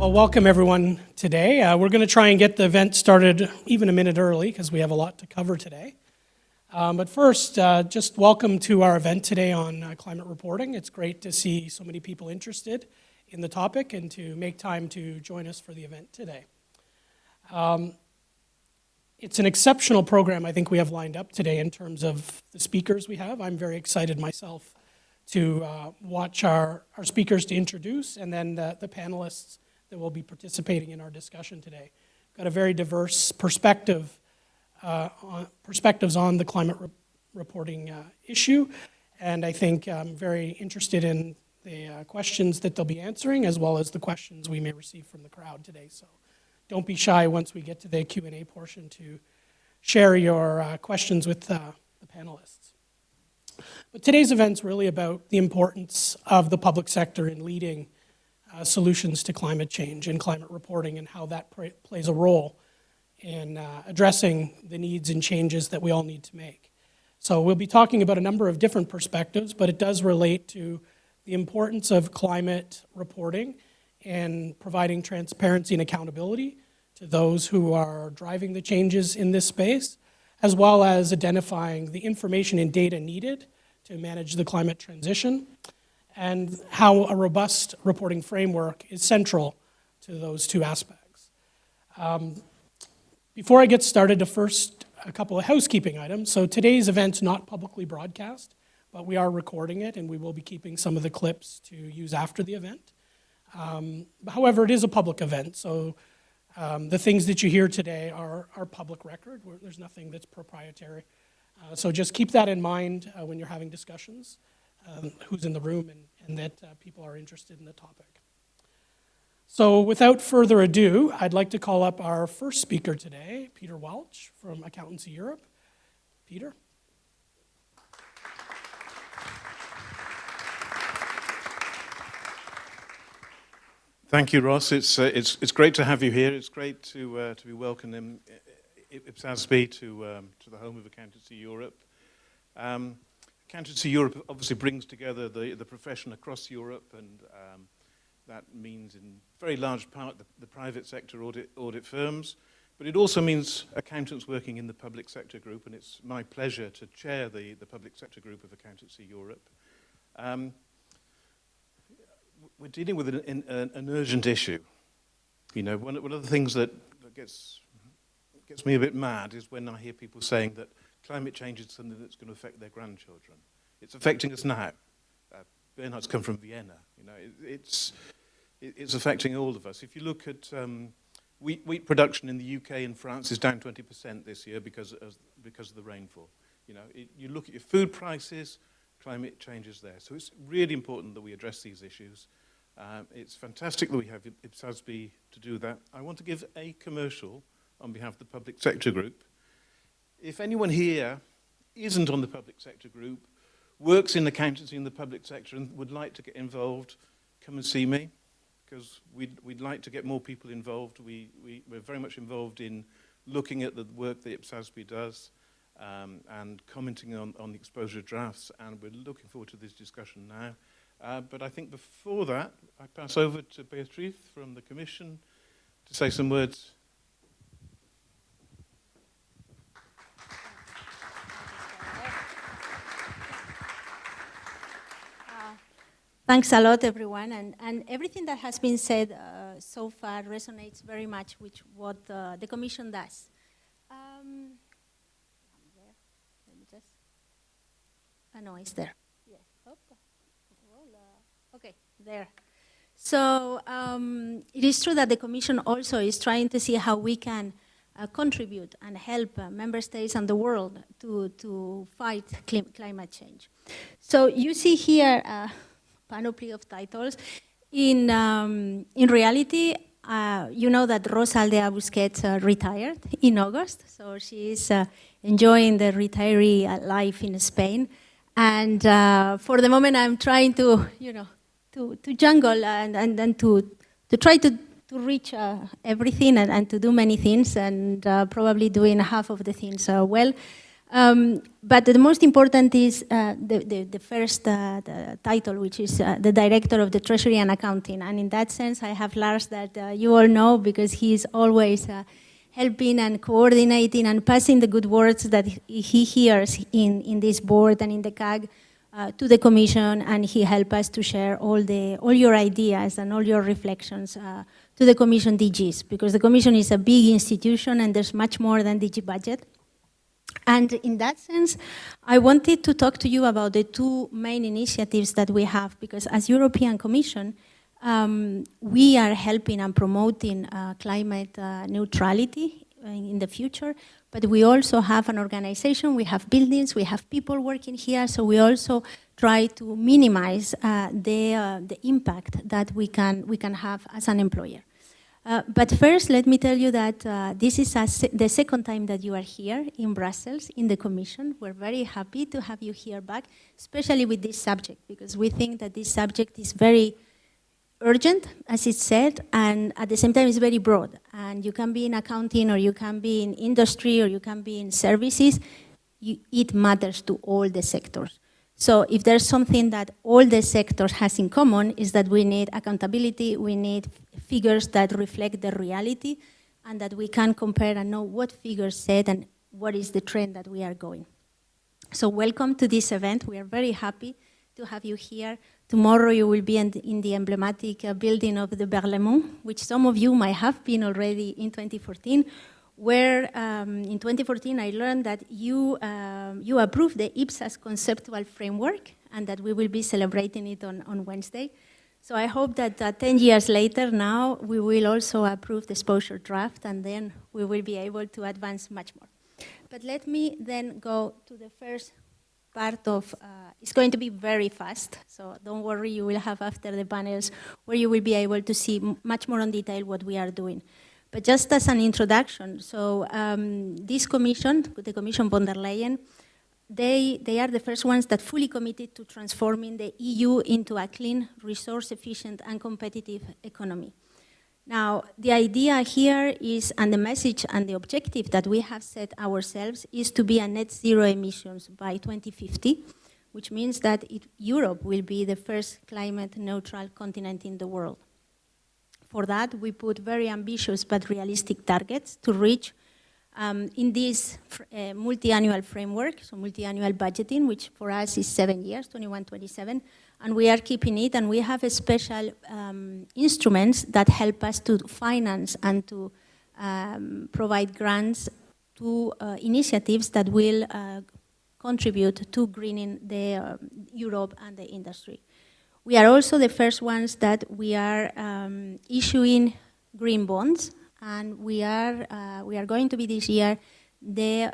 Well, welcome everyone today. We're going to try and get the event started even a minute early because we have a lot to cover today. But first, just welcome to our event today on climate reporting. It's great to see so many people interested in the topic and to make time to join us for the event today. It's an exceptional program I think we have lined up today in terms of the speakers we have. I'm very excited myself to watch our speakers to introduce and then the panelists that will be participating in our discussion today. Got a very diverse perspectives on the climate reporting issue, and I think I'm very interested in the questions that they'll be answering as well as the questions we may receive from the crowd today. So don't be shy once we get to the Q&A portion to share your questions with the panelists. But today's event's really about the importance of the public sector in leading solutions to climate change and climate reporting and how that plays a role in addressing the needs and changes that we all need to make. So we'll be talking about a number of different perspectives, but it does relate to the importance of climate reporting and providing transparency and accountability to those who are driving the changes in this space, as well as identifying the information and data needed to manage the climate transition, and how a robust reporting framework is central to those two aspects. Before I get started, a couple of housekeeping items. So today's event's not publicly broadcast, but we are recording it, and we will be keeping some of the clips to use after the event. However, it is a public event, so the things that you hear today are public record. There's nothing that's proprietary. So just keep that in mind when you're having discussions. Who's in the room and that people are interested in the topic. So without further ado, I'd like to call up our first speaker today, Peter Welch from Accountancy Europe. Peter. Thank you, Ross. It's great to have you here. It's great to be welcomed in IPSASB to the home of Accountancy Europe. Accountancy Europe obviously brings together the profession across Europe, and that means in very large part the private sector audit firms, but it also means accountants working in the public sector group, and it's my pleasure to chair the public sector group of Accountancy Europe. We're dealing with an urgent issue. You know, one of the things that gets me a bit mad is when I hear people saying that climate change is something that's going to affect their grandchildren. It's affecting us now. Bernhard's come from Vienna. You know, it's affecting all of us. If you look at wheat production in the UK and France is down 20% this year because of the rainfall. You know, you look at your food prices, climate change is there. So it's really important that we address these issues. It's fantastic that we have IPSASB to do that. I want to give a commercial on behalf of the public sector group. If anyone here isn't on the public sector group, works in accountancy in the public sector and would like to get involved, come and see me, because we'd like to get more people involved. We're very much involved in looking at the work that IPSASB does and commenting on the exposure drafts, and we're looking forward to this discussion now. But I think before that, I pass over to Beatrice from the Commission to say some words. Thanks a lot, everyone, and everything that has been said so far resonates very much with what the Commission does. No, it's there. Yes. Okay, there. So it is true that the Commission also is trying to see how we can contribute and help member states and the world to fight climate change. So you see here panoply of titles. In reality, you know that Rosa Aldea Busquets retired in August, so she's enjoying the retiree life in Spain. And for the moment, I'm trying to, to jungle and to try to reach everything and to do many things, and probably doing half of the things well. But the most important is the first the title, which is the Director of the Treasury and Accounting. And in that sense, I have Lars that you all know, because he is always helping and coordinating and passing the good words that he hears in this board and in the CAG to the Commission, and he helps us to share all your ideas and all your reflections to the Commission DGs, because the Commission is a big institution and there's much more than DG budget. And in that sense, I wanted to talk to you about the two main initiatives that we have, because as European Commission, we are helping and promoting climate neutrality in the future, but we also have an organization, we have buildings, we have people working here, so we also try to minimize the impact that we can have as an employer. But first, let me tell you that this is the second time that you are here in Brussels, in the Commission. We're very happy to have you here back, especially with this subject, because we think that this subject is very urgent, as it said, and at the same time it's very broad. And you can be in accounting, or you can be in industry, or you can be in services. It matters to all the sectors. So if there's something that all the sectors has in common, is that we need accountability, we need figures that reflect the reality, and that we can compare and know what figures said and what is the trend that we are going. So welcome to this event. We are very happy to have you here. Tomorrow you will be in the emblematic building of the Berlaymont, which some of you might have been already in 2014, where in 2014 I learned that you approved the IPSASB conceptual framework, and that we will be celebrating it on Wednesday. So I hope that 10 years later now we will also approve the exposure draft, and then we will be able to advance much more. But let me then go to the first part of, it's going to be very fast, so don't worry, you will have after the panels where you will be able to see much more in detail what we are doing. But just as an introduction, so this commission, the Commission von der Leyen, they are the first ones that fully committed to transforming the EU into a clean, resource-efficient and competitive economy. Now, the idea here is, and the message and the objective that we have set ourselves is to be a net zero emissions by 2050, which means that Europe will be the first climate neutral continent in the world. For that, we put very ambitious but realistic targets to reach in this multi-annual framework, so multi-annual budgeting, which for us is 7 years, 21-27, and we are keeping it, and we have a special instruments that help us to finance and to provide grants to initiatives that will contribute to greening the Europe and the industry. We are also the first ones that we are issuing green bonds, and we are going to be this year the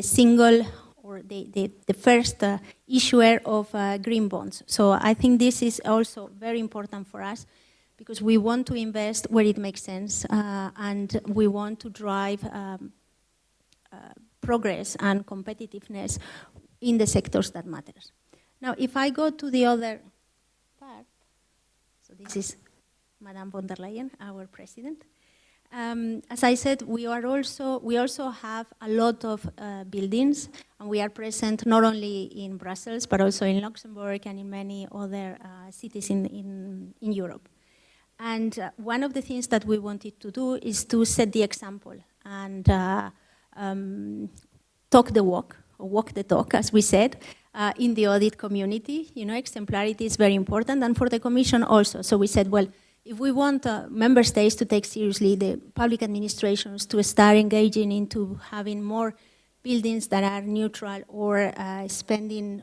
single or the first issuer of green bonds. So I think this is also very important for us, because we want to invest where it makes sense, and we want to drive progress and competitiveness in the sectors that matter. Now, if I go to the other part, so this is Madame von der Leyen, our president. As I said, we also have a lot of buildings, and we are present not only in Brussels, but also in Luxembourg and in many other cities in Europe. And one of the things that we wanted to do is to set the example and talk the walk, or walk the talk, as we said, in the audit community. You know, exemplarity is very important, and for the Commission also. So we said, well, if we want member states to take seriously the public administrations to start engaging into having more buildings that are neutral, or spending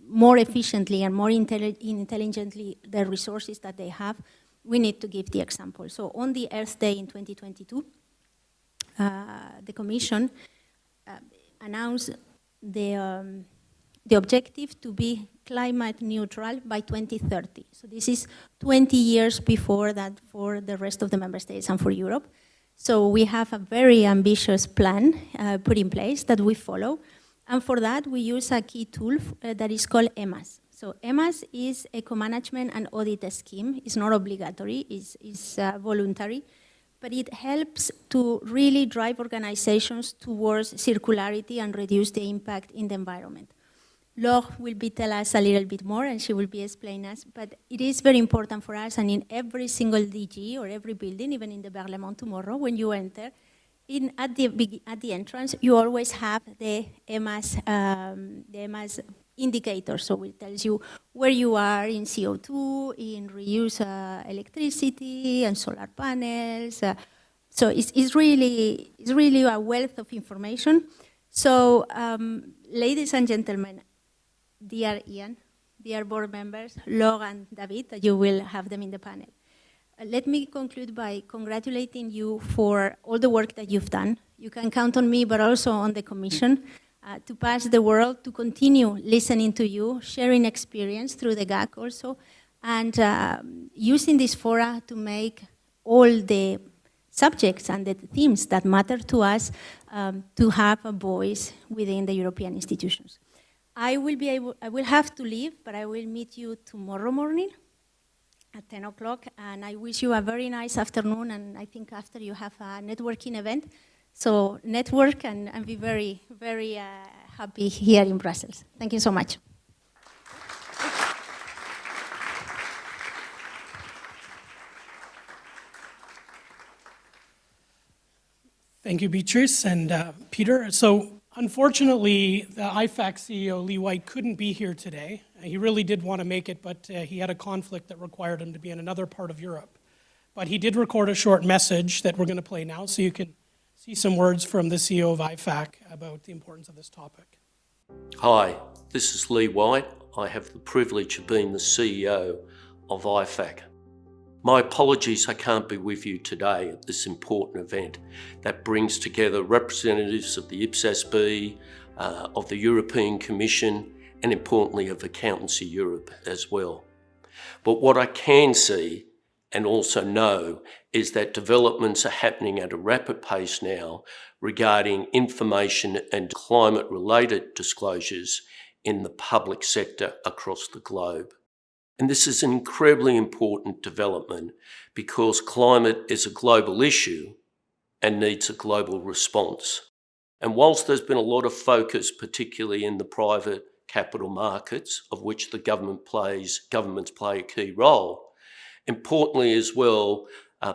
more efficiently and more intelligently the resources that they have, we need to give the example. So on the Earth Day in 2022, the Commission announced the objective to be climate neutral by 2030. So this is 20 years before that for the rest of the member states and for Europe. So we have a very ambitious plan put in place that we follow. And for that, we use a key tool that is called EMAS. So EMAS is a co-management and audit scheme. It's not obligatory, it's voluntary. but it helps to really drive organizations towards circularity and reduce the impact in the environment. Laure will tell us a little bit more, and she will be explaining us, but it is very important for us, and in every single DG or every building, even in the Berlaymont tomorrow, when you enter, at the entrance, you always have the EMAS indicator, so it tells you where you are in CO2, in reuse electricity, and solar panels. So it's really a wealth of information. So, ladies and gentlemen, dear Ian, dear board members, Laure and David, that you will have them in the panel. Let me conclude by congratulating you for all the work that you've done. You can count on me, but also on the Commission, to pass the world, to continue listening to you, sharing experience through the GAC also, and using this fora to make all the subjects and the themes that matter to us to have a voice within the European institutions. I will have to leave, but I will meet you tomorrow morning at 10 o'clock, and I wish you a very nice afternoon, and I think after you have a networking event. So network and be very, very happy here in Brussels. Thank you so much. Thank you, Beatrice and Peter. So unfortunately, the IFAC CEO, Lee White, couldn't be here today. He really did want to make it, but he had a conflict that required him to be in another part of Europe. But he did record a short message that we're going to play now, so you can see some words from the CEO of IFAC about the importance of this topic. Hi, this is Lee White. I have the privilege of being the CEO of IFAC. My apologies I can't be with you today at this important event that brings together representatives of the IPSASB, of the European Commission, and importantly of Accountancy Europe as well. But what I can see and also know is that developments are happening at a rapid pace now regarding information and climate-related disclosures in the public sector across the globe. And this is an incredibly important development because climate is a global issue and needs a global response. And whilst there's been a lot of focus, particularly in the private capital markets, of which the governments play a key role, importantly as well,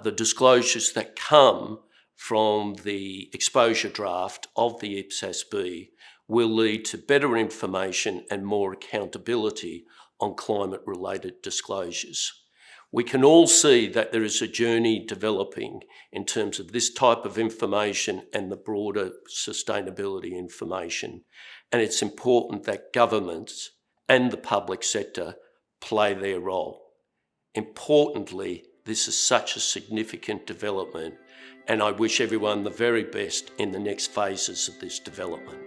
the disclosures that come from the exposure draft of the IPSASB will lead to better information and more accountability on climate-related disclosures. We can all see that there is a journey developing in terms of this type of information and the broader sustainability information. And it's important that governments and the public sector play their role. Importantly, this is such a significant development, and I wish everyone the very best in the next phases of this development.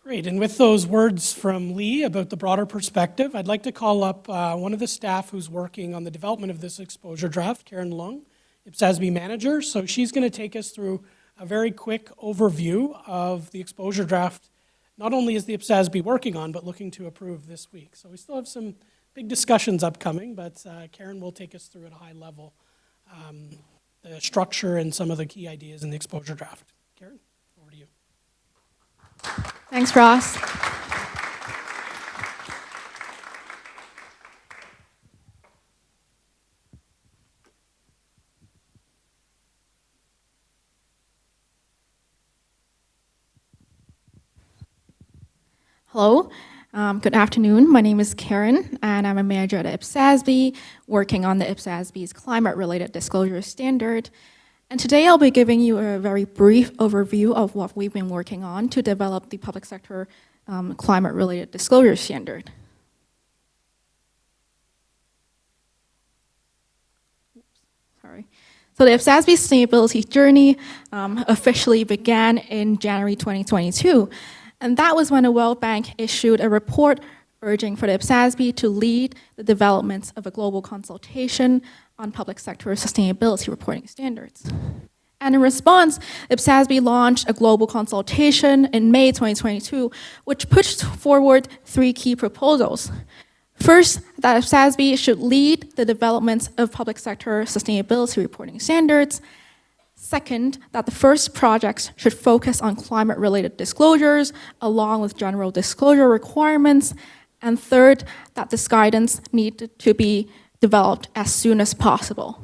Great, and with those words from Lee about the broader perspective, I'd like to call up one of the staff who's working on the development of this exposure draft, Karen Lung, IPSASB manager. So she's going to take us through a very quick overview of the exposure draft. Not only is the IPSASB working on, but looking to approve this week. So we still have some big discussions upcoming, but Karen will take us through at a high level the structure and some of the key ideas in the exposure draft. Karen, over to you. Thanks, Ross. Hello, good afternoon. My name is Karen, and I'm a manager at IPSASB, working on the IPSASB's climate-related disclosure standard. And today I'll be giving you a very brief overview of what we've been working on to develop the public sector climate-related disclosure standard. Sorry. So the IPSASB sustainability journey officially began in January 2022. And that was when the World Bank issued a report urging for the IPSASB to lead the developments of a global consultation on public sector sustainability reporting standards. And in response, IPSASB launched a global consultation in May 2022, which pushed forward 3 key proposals. First, that IPSASB should lead the development of public sector sustainability reporting standards. Second, that the first projects should focus on climate-related disclosures along with general disclosure requirements. And third, that this guidance needed to be developed as soon as possible.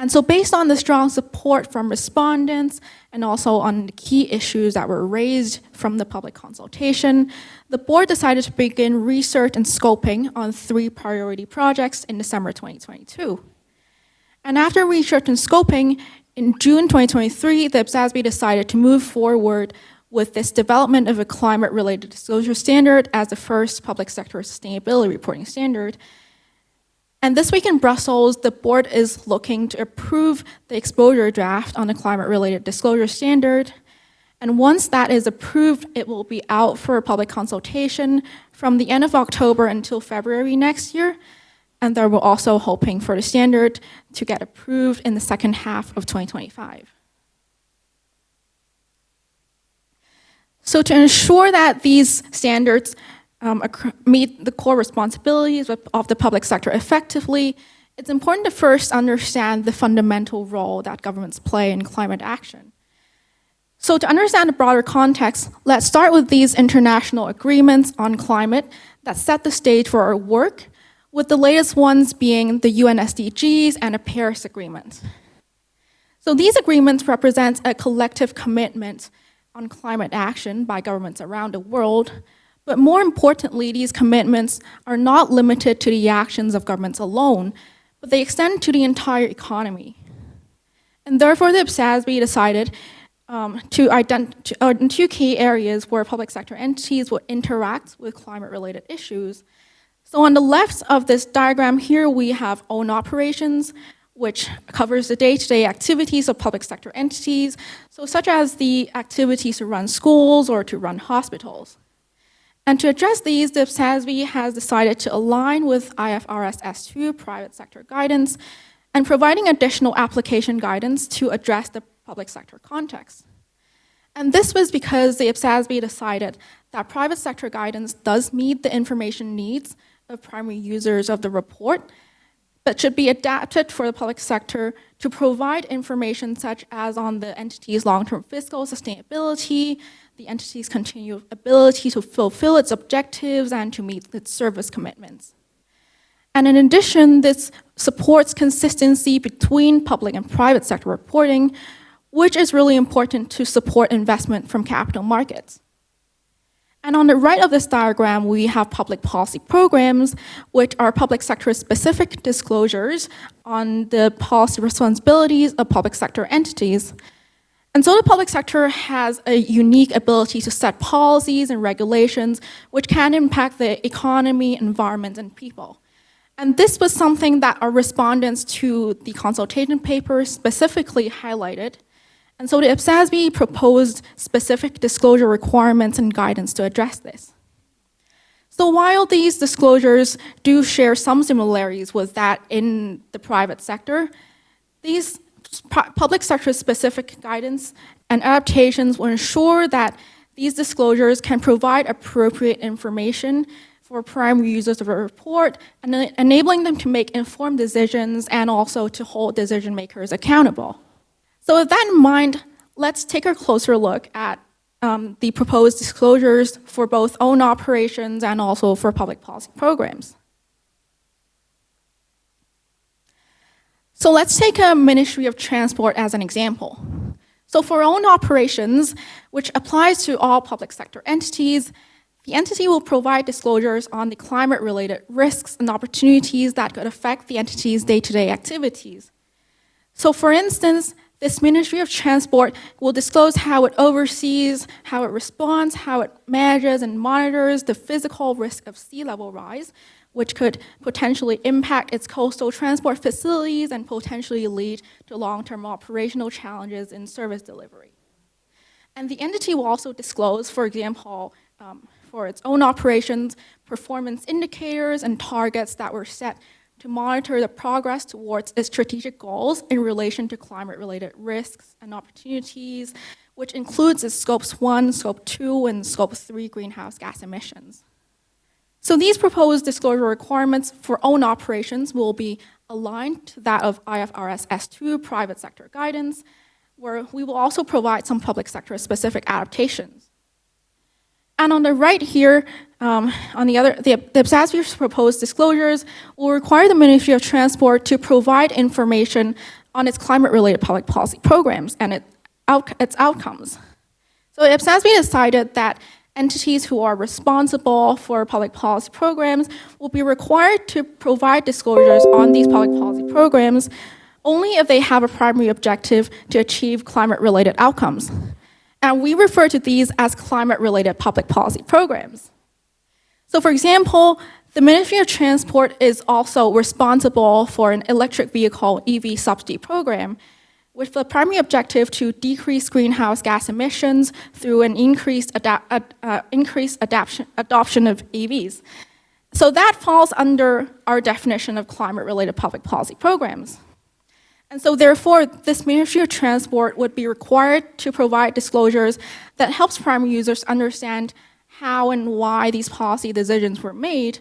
And so based on the strong support from respondents and also on the key issues that were raised from the public consultation, the board decided to begin research and scoping on 3 priority projects in December 2022. And after research and scoping, in June 2023, the IPSASB decided to move forward with this development of a climate-related disclosure standard as the first public sector sustainability reporting standard. And this week in Brussels, the board is looking to approve the exposure draft on the climate-related disclosure standard. And once that is approved, it will be out for a public consultation from the end of October until February next year. And they're also hoping for the standard to get approved in the second half of 2025. So to ensure that these standards meet the core responsibilities of the public sector effectively, it's important to first understand the fundamental role that governments play in climate action. So to understand the broader context, let's start with these international agreements on climate that set the stage for our work, with the latest ones being the UN SDGs and the Paris Agreement. So these agreements represent a collective commitment on climate action by governments around the world. But more importantly, these commitments are not limited to the actions of governments alone, but they extend to the entire economy. And therefore, the IPSASB decided to identify 2 key areas where public sector entities will interact with climate-related issues. So on the left of this diagram here, we have own operations, which covers the day-to-day activities of public sector entities, so such as the activities to run schools or to run hospitals. And to address these, the IPSASB has decided to align with IFRS S2 private sector guidance and providing additional application guidance to address the public sector context. And this was because the IPSASB decided that private sector guidance does meet the information needs of primary users of the report, but should be adapted for the public sector to provide information such as on the entity's long-term fiscal sustainability, the entity's continued ability to fulfill its objectives and to meet its service commitments. And in addition, this supports consistency between public and private sector reporting, which is really important to support investment from capital markets. And on the right of this diagram, we have public policy programs, which are public sector specific disclosures on the policy responsibilities of public sector entities. And so the public sector has a unique ability to set policies and regulations which can impact the economy, environment, and people. And this was something that our respondents to the consultation paper specifically highlighted. And so the IPSASB proposed specific disclosure requirements and guidance to address this. So while these disclosures do share some similarities with that in the private sector, these public sector specific guidance and adaptations will ensure that these disclosures can provide appropriate information for primary users of a report and enabling them to make informed decisions and also to hold decision makers accountable. So with that in mind, let's take a closer look at the proposed disclosures for both own operations and also for public policy programs. So let's take a Ministry of Transport as an example. So for own operations, which applies to all public sector entities, the entity will provide disclosures on the climate-related risks and opportunities that could affect the entity's day-to-day activities. So for instance, this Ministry of Transport will disclose how it oversees, how it responds, how it manages and monitors the physical risk of sea level rise, which could potentially impact its coastal transport facilities and potentially lead to long-term operational challenges in service delivery. And the entity will also disclose, for example, for its own operations, performance indicators and targets that were set to monitor the progress towards its strategic goals in relation to climate-related risks and opportunities, which includes its Scopes 1, Scope 2, and Scope 3 greenhouse gas emissions. So these proposed disclosure requirements for own operations will be aligned to that of IFRS S2 private sector guidance, where we will also provide some public sector specific adaptations. And on the right here, the IPSASB's proposed disclosures will require the Ministry of Transport to provide information on its climate-related public policy programs and its outcomes. So IPSASB decided that entities who are responsible for public policy programs will be required to provide disclosures on these public policy programs only if they have a primary objective to achieve climate-related outcomes. And we refer to these as climate-related public policy programs. So for example, the Ministry of Transport is also responsible for an electric vehicle EV subsidy program, with the primary objective to decrease greenhouse gas emissions through an increased adoption of EVs. So that falls under our definition of climate-related public policy programs. And so therefore, this Ministry of Transport would be required to provide disclosures that helps primary users understand how and why these policy decisions were made,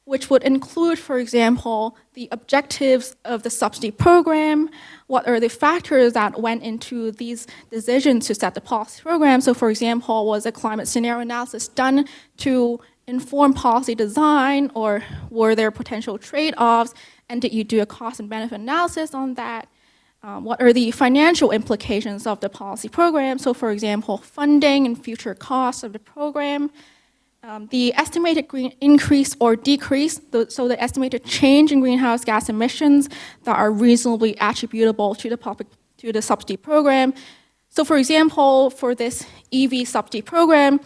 which would include, for example, the objectives of the subsidy program, what are the factors that went into these decisions to set the policy program. So for example, was a climate scenario analysis done to inform policy design, or were there potential trade-offs, and did you do a cost and benefit analysis on that? What are the financial implications of the policy program? So for example, funding and future costs of the program, the estimated increase or decrease, so the estimated change in greenhouse gas emissions that are reasonably attributable to the subsidy program. So for example, for this EV subsidy program,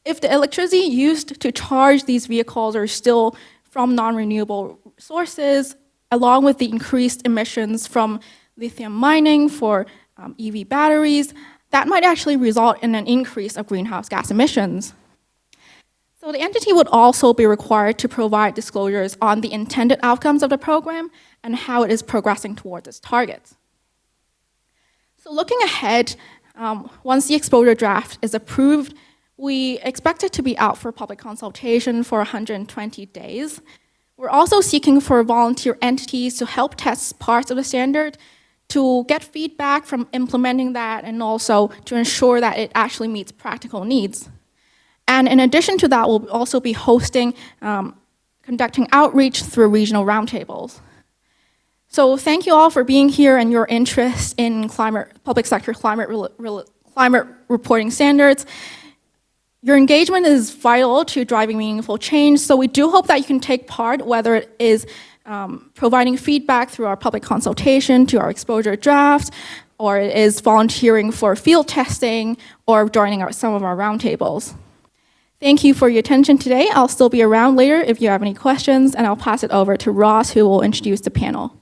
if the electricity used to charge these vehicles are still from non-renewable sources, along with the increased emissions from lithium mining for EV batteries, that might actually result in an increase of greenhouse gas emissions. So the entity would also be required to provide disclosures on the intended outcomes of the program and how it is progressing towards its targets. So looking ahead, once the exposure draft is approved, we expect it to be out for public consultation for 120 days. We're also seeking for volunteer entities to help test parts of the standard, to get feedback from implementing that, and also to ensure that it actually meets practical needs. And in addition to that, we'll also be conducting outreach through regional roundtables. So thank you all for being here and your interest in public sector climate reporting standards. Your engagement is vital to driving meaningful change, so we do hope that you can take part, whether it is providing feedback through our public consultation to our exposure draft, or it is volunteering for field testing, or joining some of our roundtables. Thank you for your attention today. I'll still be around later if you have any questions, and I'll pass it over to Ross, who will introduce the panel.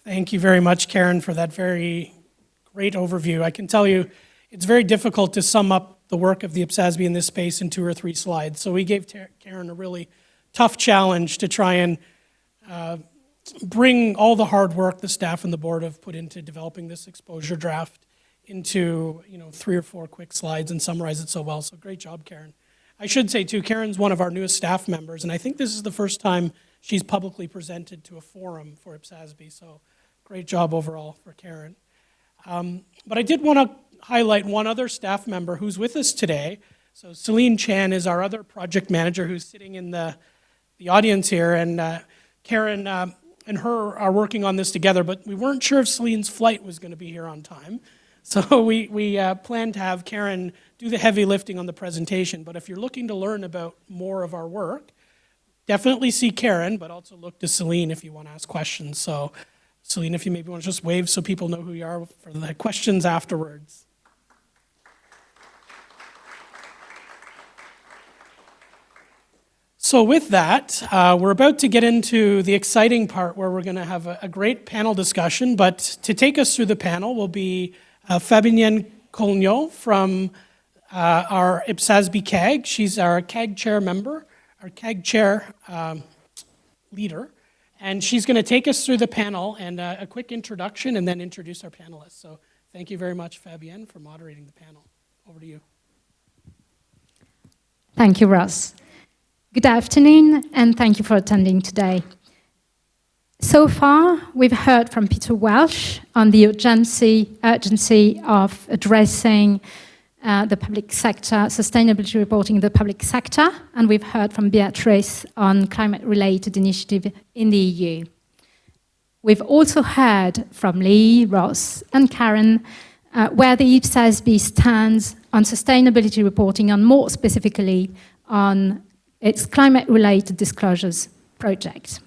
Thank you very much, Karen, for that very great overview. I can tell you it's very difficult to sum up the work of the IPSASB in this space in 2 or 3 slides. So we gave Karen a really tough challenge to try and bring all the hard work the staff and the board have put into developing this exposure draft into 3 or 4 quick slides and summarize it so well. So great job, Karen. I should say too, Karen's one of our newest staff members, and I think this is the first time she's publicly presented to a forum for IPSASB. So great job overall for Karen. But I did want to highlight one other staff member who's with us today. So Celine Chan is our other project manager who's sitting in the audience here, and Karen and her are working on this together, but we weren't sure if Celine's flight was going to be here on time. So we planned to have Karen do the heavy lifting on the presentation, but if you're looking to learn about more of our work, definitely see Karen, but also look to Celine if you want to ask questions. So Celine, if you maybe want to just wave so people know who you are for the questions afterwards. So with that, we're about to get into the exciting part where we're going to have a great panel discussion, but to take us through the panel will be Fabienne Collignon from our IPSASB CAG. She's our CAG chair member, our CAG chair leader, and she's going to take us through the panel and a quick introduction and then introduce our panelists. So Thank you very much, Fabienne, for moderating the panel. Over to you. Thank you, Ross. Good afternoon, and thank you for attending today. So far, we've heard from Peter Welsh on the urgency of addressing the public sector, sustainability reporting in the public sector, and we've heard from Beatrice on climate-related initiative in the EU. We've also heard from Lee, Ross, and Karen where the IPSASB stands on sustainability reporting, and more specifically on its climate-related disclosures project.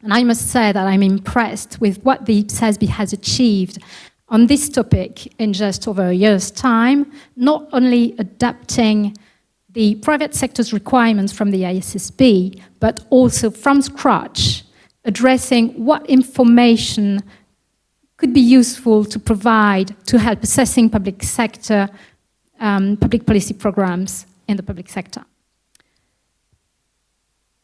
And I must say that I'm impressed with what the IPSASB has achieved on this topic in just over a year's time, not only adapting the private sector's requirements from the ISSB, but also from scratch, addressing what information could be useful to provide to help assessing public sector, public policy programs in the public sector.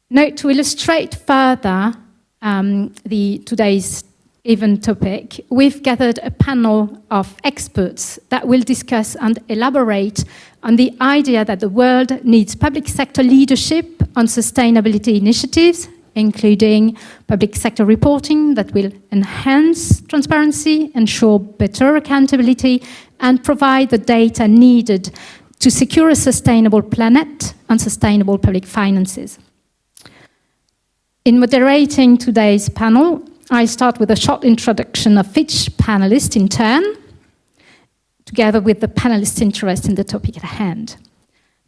Now, to illustrate further today's event topic, we've gathered a panel of experts that will discuss and elaborate on the idea that the world needs public sector leadership on sustainability initiatives, including public sector reporting that will enhance transparency, ensure better accountability, and provide the data needed to secure a sustainable planet and sustainable public finances. In moderating today's panel, I start with a short introduction of each panelist in turn, together with the panelists' interest in the topic at hand.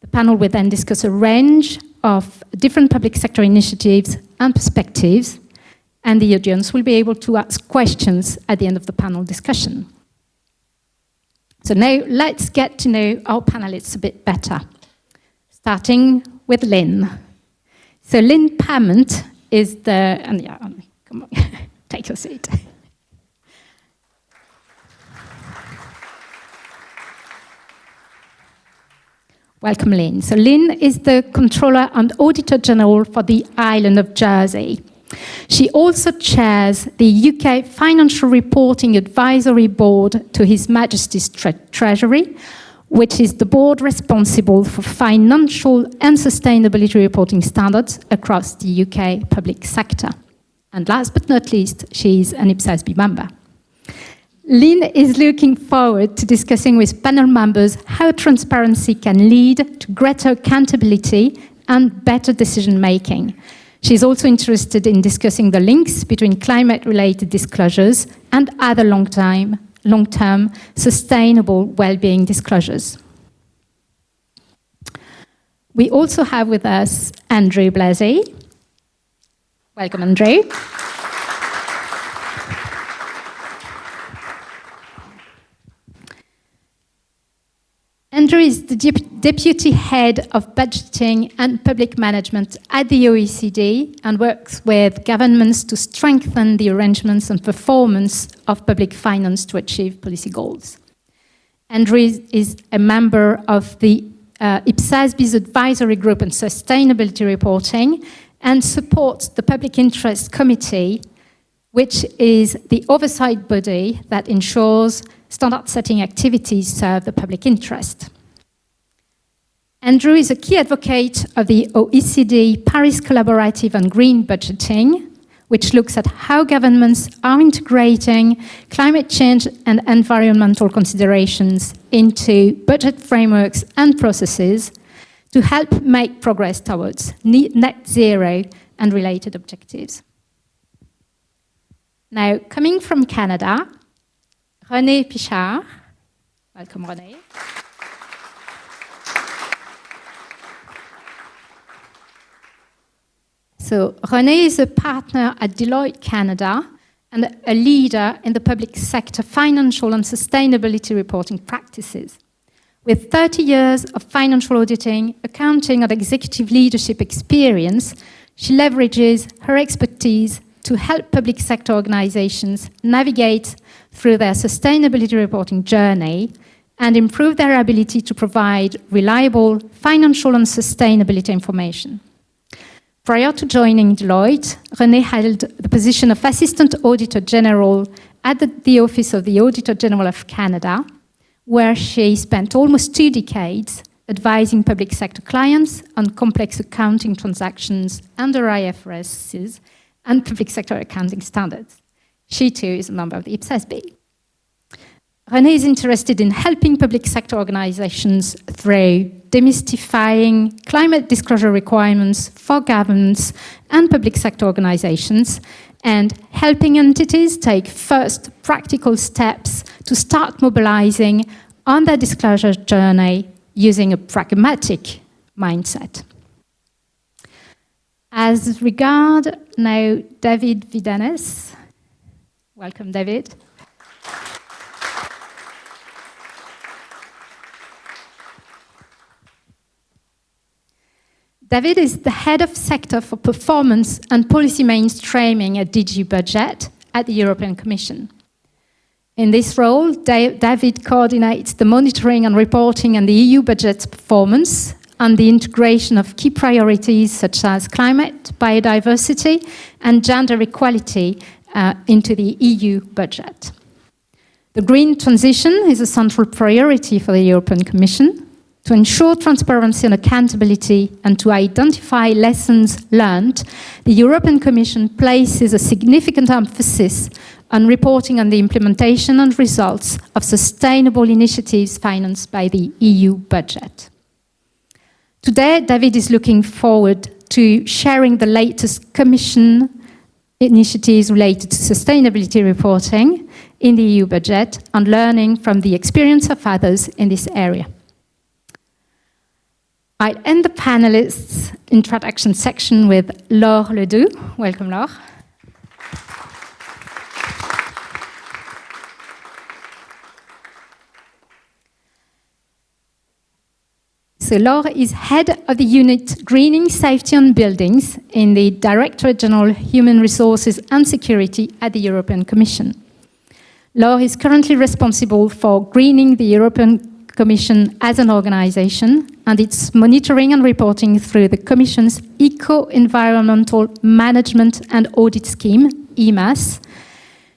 The panel will then discuss a range of different public sector initiatives and perspectives, and the audience will be able to ask questions at the end of the panel discussion. So now let's get to know our panelists a bit better, starting with Lynn. So Lynn Pament is come on, take your seat. Welcome, Lynn. So Lynn is the Controller and Auditor General for the island of Jersey. She also chairs the UK Financial Reporting Advisory Board to His Majesty's Treasury, which is the board responsible for financial and sustainability reporting standards across the UK public sector. And last but not least, she is an IPSASB member. Lynn is looking forward to discussing with panel members how transparency can lead to greater accountability and better decision-making. She's also interested in discussing the links between climate-related disclosures and other long-term sustainable well-being disclosures. We also have with us Andrew Blasey. Welcome, Andrew. Andrew is the Deputy Head of Budgeting and Public Management at the OECD and works with governments to strengthen the arrangements and performance of public finance to achieve policy goals. Andrew is a member of the IPSASB's Advisory Group on Sustainability Reporting and supports the Public Interest Committee, which is the oversight body that ensures standard-setting activities serve the public interest. Andrew is a key advocate of the OECD Paris Collaborative on Green Budgeting, which looks at how governments are integrating climate change and environmental considerations into budget frameworks and processes to help make progress towards net zero and related objectives. Now, coming from Canada, René Pichard. Welcome, René. So, René is a partner at Deloitte Canada and a leader in the public sector financial and sustainability reporting practices. With 30 years of financial auditing, accounting, and executive leadership experience, she leverages her expertise to help public sector organizations navigate through their sustainability reporting journey and improve their ability to provide reliable financial and sustainability information. Prior to joining Deloitte, René held the position of Assistant Auditor General at the Office of the Auditor General of Canada, where she spent almost 2 decades advising public sector clients on complex accounting transactions under IFRSs and public sector accounting standards. She too is a member of the IPSASB. Renée is interested in helping public sector organizations through demystifying climate disclosure requirements for governments and public sector organizations and helping entities take first practical steps to start mobilizing on their disclosure journey using a pragmatic mindset. As regard now David Vidanes. Welcome, David. David is the head of sector for performance and policy mainstreaming at DG Budget at the European Commission. In this role, David coordinates the monitoring and reporting on the EU budget's performance and the integration of key priorities such as climate, biodiversity, and gender equality into the EU budget. The green transition is a central priority for the European Commission. To ensure transparency and accountability and to identify lessons learned, the European Commission places a significant emphasis on reporting on the implementation and results of sustainable initiatives financed by the EU budget. Today, David is looking forward to sharing the latest Commission initiatives related to sustainability reporting in the EU budget and learning from the experience of others in this area. I'll end the panelists' introduction section with Laure Ledoux. Welcome, Laure. So Laure is head of the unit Greening, Safety and Buildings in the Directorate General Human Resources and Security at the European Commission. Laure is currently responsible for greening the European Commission as an organization and its monitoring and reporting through the Commission's Eco-Environmental Management and Audit Scheme, EMAS.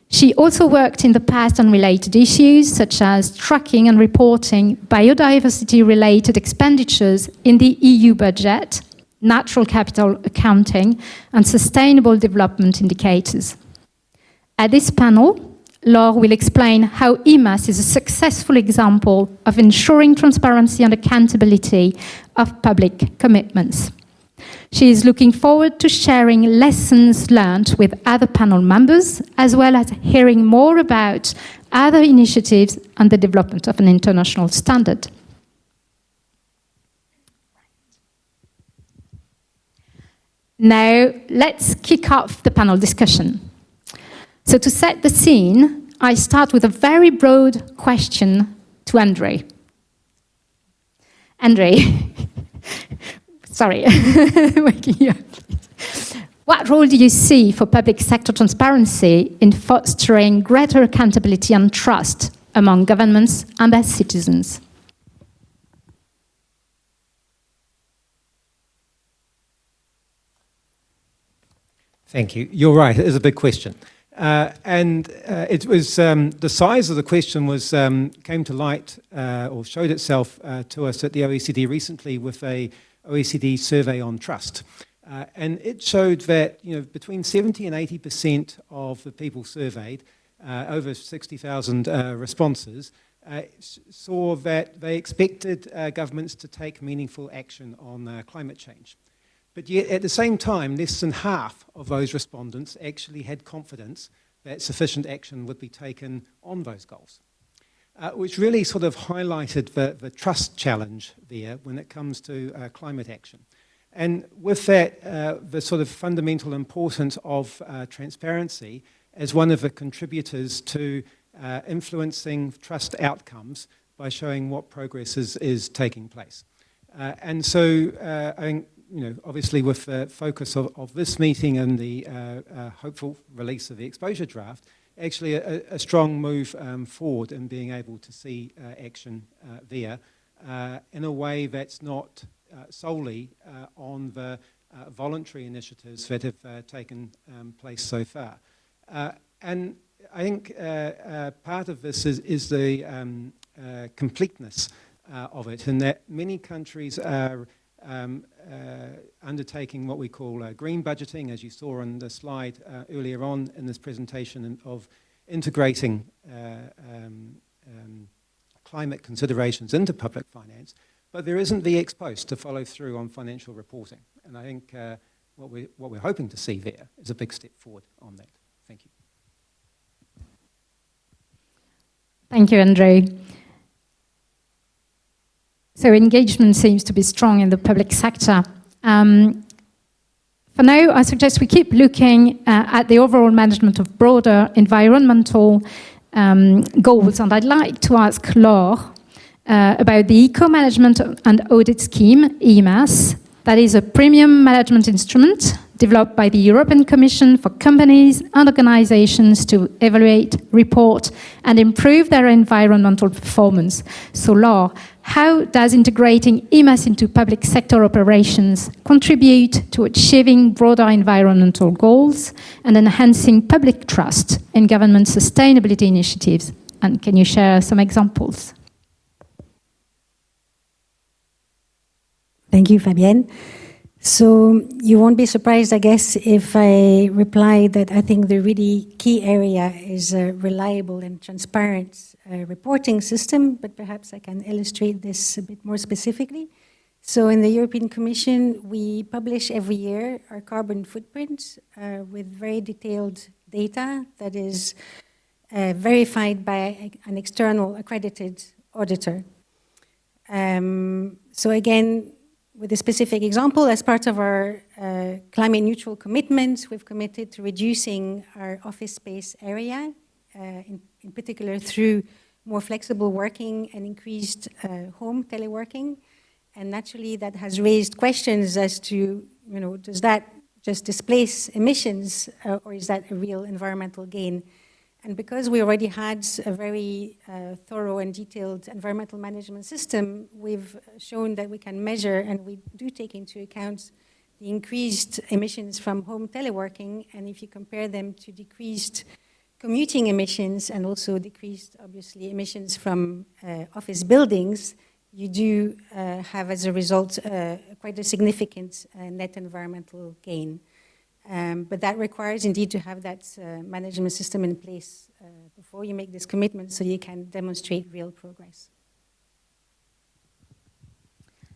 She also worked in the past on related issues such as tracking and reporting biodiversity-related expenditures in the EU budget, natural capital accounting, and sustainable development indicators. At this panel, Laure will explain how EMAS is a successful example of ensuring transparency and accountability of public commitments. She is looking forward to sharing lessons learned with other panel members, as well as hearing more about other initiatives and the development of an international standard. Now, let's kick off the panel discussion. So to set the scene, I start with a very broad question to Andre. Andre, sorry, waking you up. What role do you see for public sector transparency in fostering greater accountability and trust among governments and their citizens? Thank you. You're right, it is a big question. It was the size of the question was came to light or showed itself to us at the OECD recently with a OECD survey on trust, and it showed that between 70 and 80% of the people surveyed, over 60,000 responses, saw that they expected governments to take meaningful action on climate change. But yet, at the same time, less than half of those respondents actually had confidence that sufficient action would be taken on those goals, which really sort of highlighted the trust challenge there when it comes to climate action. And with that, the sort of fundamental importance of transparency as one of the contributors to influencing trust outcomes by showing what progress is taking place. And so I think, obviously with the focus of this meeting and the hopeful release of the exposure draft, actually a strong move forward in being able to see action there in a way that's not solely on the voluntary initiatives that have taken place so far. And I think part of this is the completeness of it, in that many countries are undertaking what we call green budgeting, as you saw on the slide earlier on in this presentation, of integrating climate considerations into public finance, but there isn't the ex post to follow through on financial reporting. And I think what we're hoping to see there is a big step forward on that. Thank you. Thank you, Andrew. So engagement seems to be strong in the public sector. For now, I suggest we keep looking at the overall management of broader environmental goals, and I'd like to ask Laure about the Eco-Management and Audit Scheme, EMAS. That is a premium management instrument developed by the European Commission for companies and organizations to evaluate, report, and improve their environmental performance. So, Laure, how does integrating EMAS into public sector operations contribute to achieving broader environmental goals and enhancing public trust in government sustainability initiatives? And can you share some examples? Thank you, Fabienne. So you won't be surprised, I guess, if I reply that I think the really key area is a reliable and transparent reporting system, but perhaps I can illustrate this a bit more specifically. So in the European Commission, we publish every year our carbon footprint with very detailed data that is verified by an external accredited auditor. So again, with a specific example, as part of our climate neutral commitment, we've committed to reducing our office space area, in particular through more flexible working and increased home teleworking. And naturally, that has raised questions as to, does that just displace emissions or is that a real environmental gain? And because we already had a very thorough and detailed environmental management system, we've shown that we can measure, and we do take into account the increased emissions from home teleworking. And if you compare them to decreased commuting emissions and also decreased, obviously, emissions from office buildings, you do have, as a result, quite a significant net environmental gain. But that requires indeed to have that management system in place before you make this commitment so you can demonstrate real progress.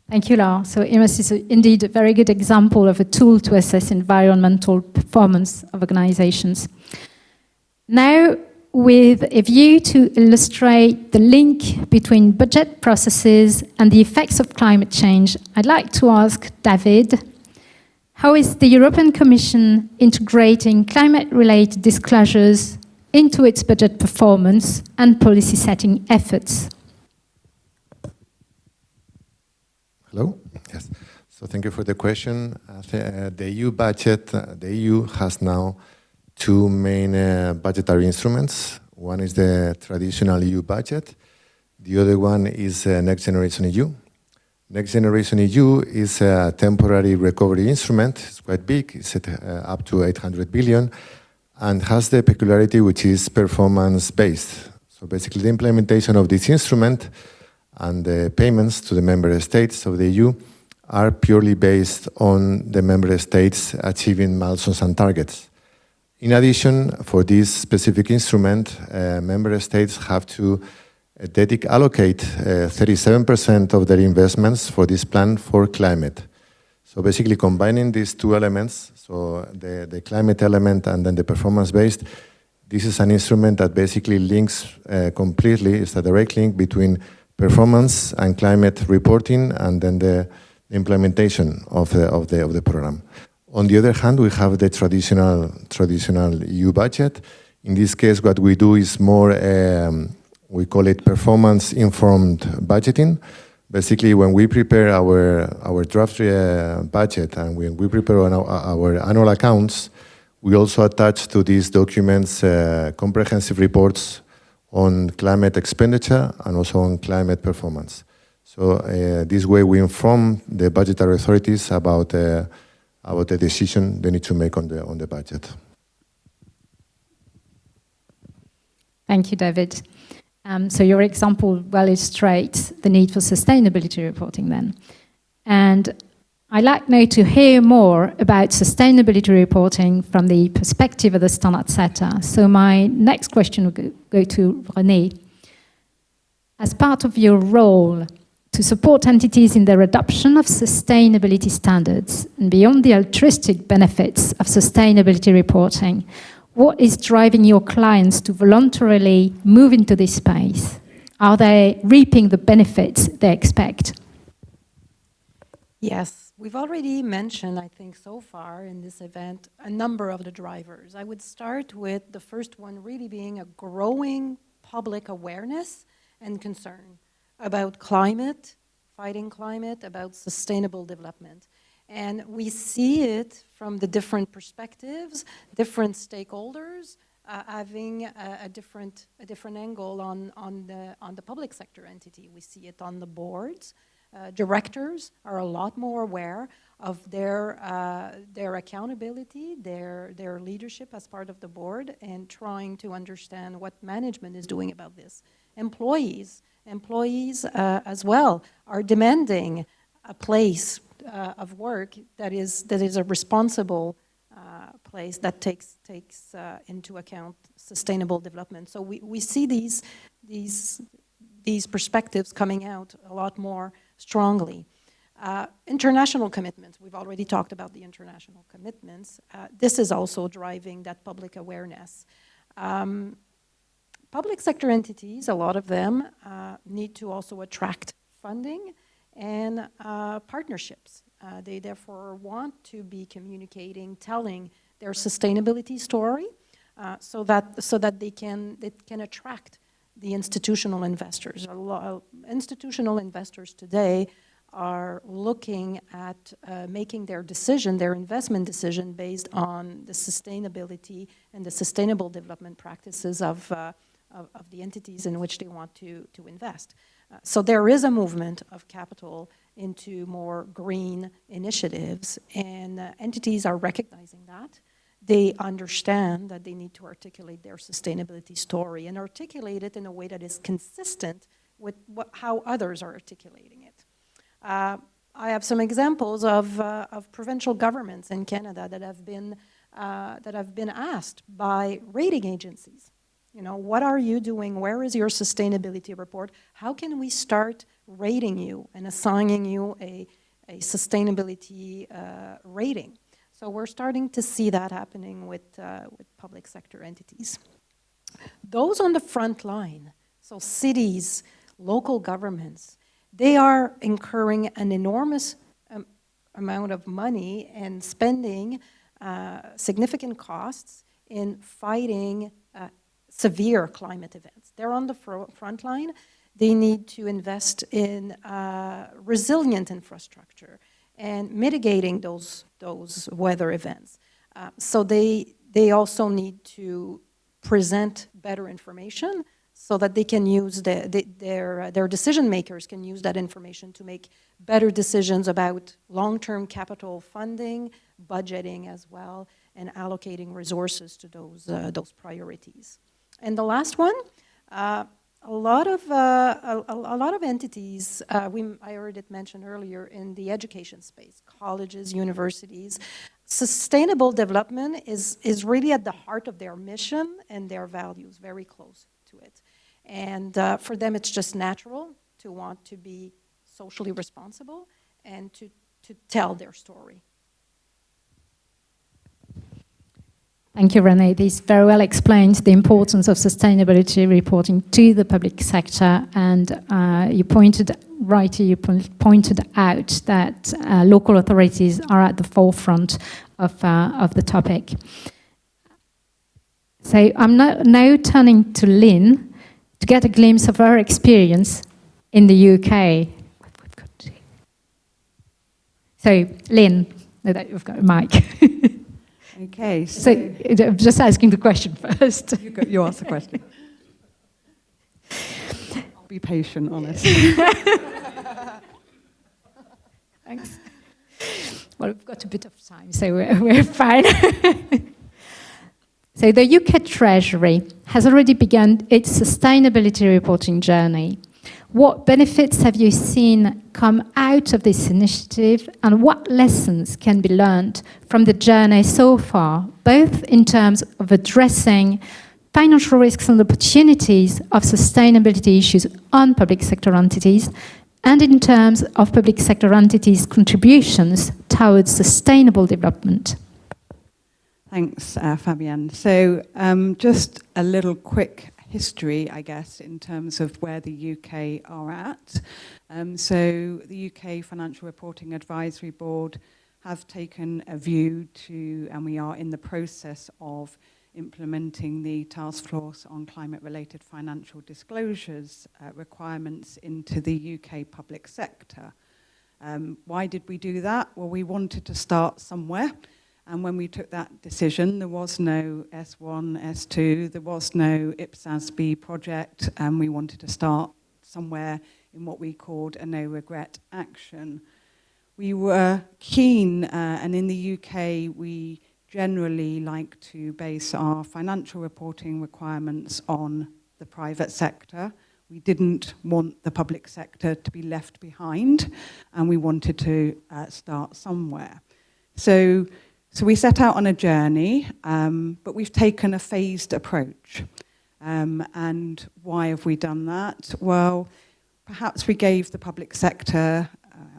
Thank you, Laure. So EMAS is indeed a very good example of a tool to assess environmental performance of organizations. Now, with a view to illustrate the link between budget processes and the effects of climate change, I'd like to ask David, how is the European Commission integrating climate-related disclosures into its budget performance and policy setting efforts? Hello? Yes. So thank you for the question. The EU budget, the EU has now two main budgetary instruments. One is the traditional EU budget. The other one is Next Generation EU. Next Generation EU is a temporary recovery instrument. It's quite big. It's up to 800 billion and has the peculiarity which is performance-based. So basically the implementation of this instrument and the payments to the member states of the EU are purely based on the member states achieving milestones and targets. In addition, for this specific instrument, member states have to allocate 37% of their investments for this plan for climate. So basically combining these two elements, so the climate element and then the performance-based, this is an instrument that basically links completely, it's a direct link between performance and climate reporting and then the implementation of the program. On the other hand, we have the traditional EU budget. In this case, what we do is more we call it performance-informed budgeting. Basically, when we prepare our draft budget and when we prepare our annual accounts, we also attach to these documents comprehensive reports on climate expenditure and also on climate performance. So this way we inform the budgetary authorities about the decision they need to make on the budget. Thank you, David. So your example well illustrates the need for sustainability reporting then. And I'd like now to hear more about sustainability reporting from the perspective of the standard setter. So my next question will go to René. As part of your role to support entities in their adoption of sustainability standards and beyond the altruistic benefits of sustainability reporting, what is driving your clients to voluntarily move into this space? Are they reaping the benefits they expect? Yes, we've already mentioned, I think, so far in this event, a number of the drivers. I would start with the first one really being a growing public awareness and concern about climate, fighting climate, about sustainable development. And we see it from the different perspectives, different stakeholders having a different angle on the public sector entity. We see it on the boards. Directors are a lot more aware of their accountability, their leadership as part of the board, and trying to understand what management is doing about this. Employees as well are demanding a place of work that is a responsible place that takes into account sustainable development. So we see these perspectives coming out a lot more strongly. International commitments, we've already talked about the international commitments. This is also driving that public awareness. Public sector entities, a lot of them, need to also attract funding and partnerships. They therefore want to be communicating, telling their sustainability story so that they can attract the institutional investors. Institutional investors today are looking at making their investment decision based on the sustainability and the sustainable development practices of the entities in which they want to invest. So there is a movement of capital into more green initiatives, and entities are recognizing that. They understand that they need to articulate their sustainability story and articulate it in a way that is consistent with how others are articulating it. I have some examples of provincial governments in Canada that have been asked by rating agencies. You know, what are you doing? Where is your sustainability report? How can we start rating you and assigning you a sustainability rating? So we're starting to see that happening with public sector entities. Those on the front line, so cities, local governments, they are incurring an enormous amount of money and spending significant costs in fighting severe climate events. They're on the front line. They need to invest in resilient infrastructure and mitigating those weather events. So they also need to present better information so that they can use their decision makers can use that information to make better decisions about long-term capital funding, budgeting as well, and allocating resources to those priorities. And the last one, a lot of entities, I heard it mentioned earlier, in the education space, colleges, universities, sustainable development is really at the heart of their mission and their values, very close to it. And for them, it's just natural to want to be socially responsible and to tell their story. Thank you, René. This very well explains the importance of sustainability reporting to the public sector, and you pointed out that local authorities are at the forefront of the topic. So I'm now turning to Lynn to get a glimpse of her experience in the UK. So, Lynn, you've got a mic. Okay, so I'm just asking the question first. You ask the question. I'll be patient, honest. Thanks. Well, we've got a bit of time, so we're fine. So the UK Treasury has already begun its sustainability reporting journey. What benefits have you seen come out of this initiative, and what lessons can be learned from the journey so far, both in terms of addressing financial risks and opportunities of sustainability issues on public sector entities, and in terms of public sector entities' contributions towards sustainable development? Thanks, Fabienne. So just a little quick history, I guess, in terms of where the UK are at. So the UK Financial Reporting Advisory Board have taken a view to, and we are in the process of implementing the Task Force on Climate-Related Financial Disclosures requirements into the UK public sector. Why did we do that? Well, we wanted to start somewhere. And when we took that decision, there was no S1, S2, there was no IPSASB project, and we wanted to start somewhere in what we called a no-regret action. We were keen, and in the UK, we generally like to base our financial reporting requirements on the private sector. We didn't want the public sector to be left behind, and we wanted to start somewhere. So we set out on a journey, but we've taken a phased approach. And why have we done that? Well, perhaps we gave the public sector,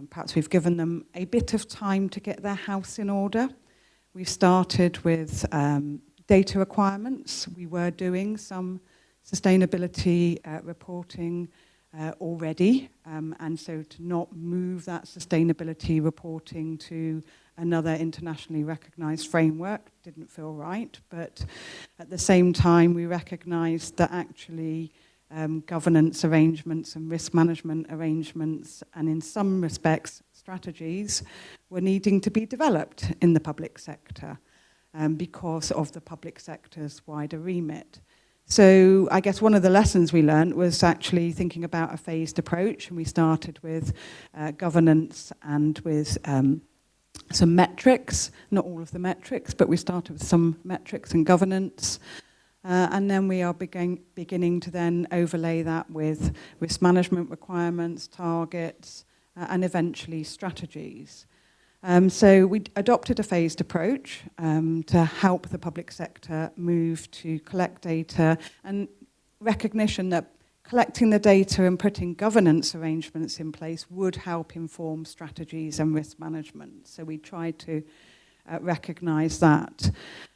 perhaps we've given them a bit of time to get their house in order. We've started with data requirements. We were doing some sustainability reporting already, and so to not move that sustainability reporting to another internationally recognized framework didn't feel right, but at the same time we recognized that actually governance arrangements and risk management arrangements, and in some respects strategies, were needing to be developed in the public sector because of the public sector's wider remit. So I guess one of the lessons we learned was actually thinking about a phased approach, and we started with governance and with some metrics, not all of the metrics, but we started with some metrics and governance. And then we are beginning to then overlay that with risk management requirements, targets, and eventually strategies. So we adopted a phased approach to help the public sector move to collect data, and recognition that collecting the data and putting governance arrangements in place would help inform strategies and risk management. So we tried to recognize that.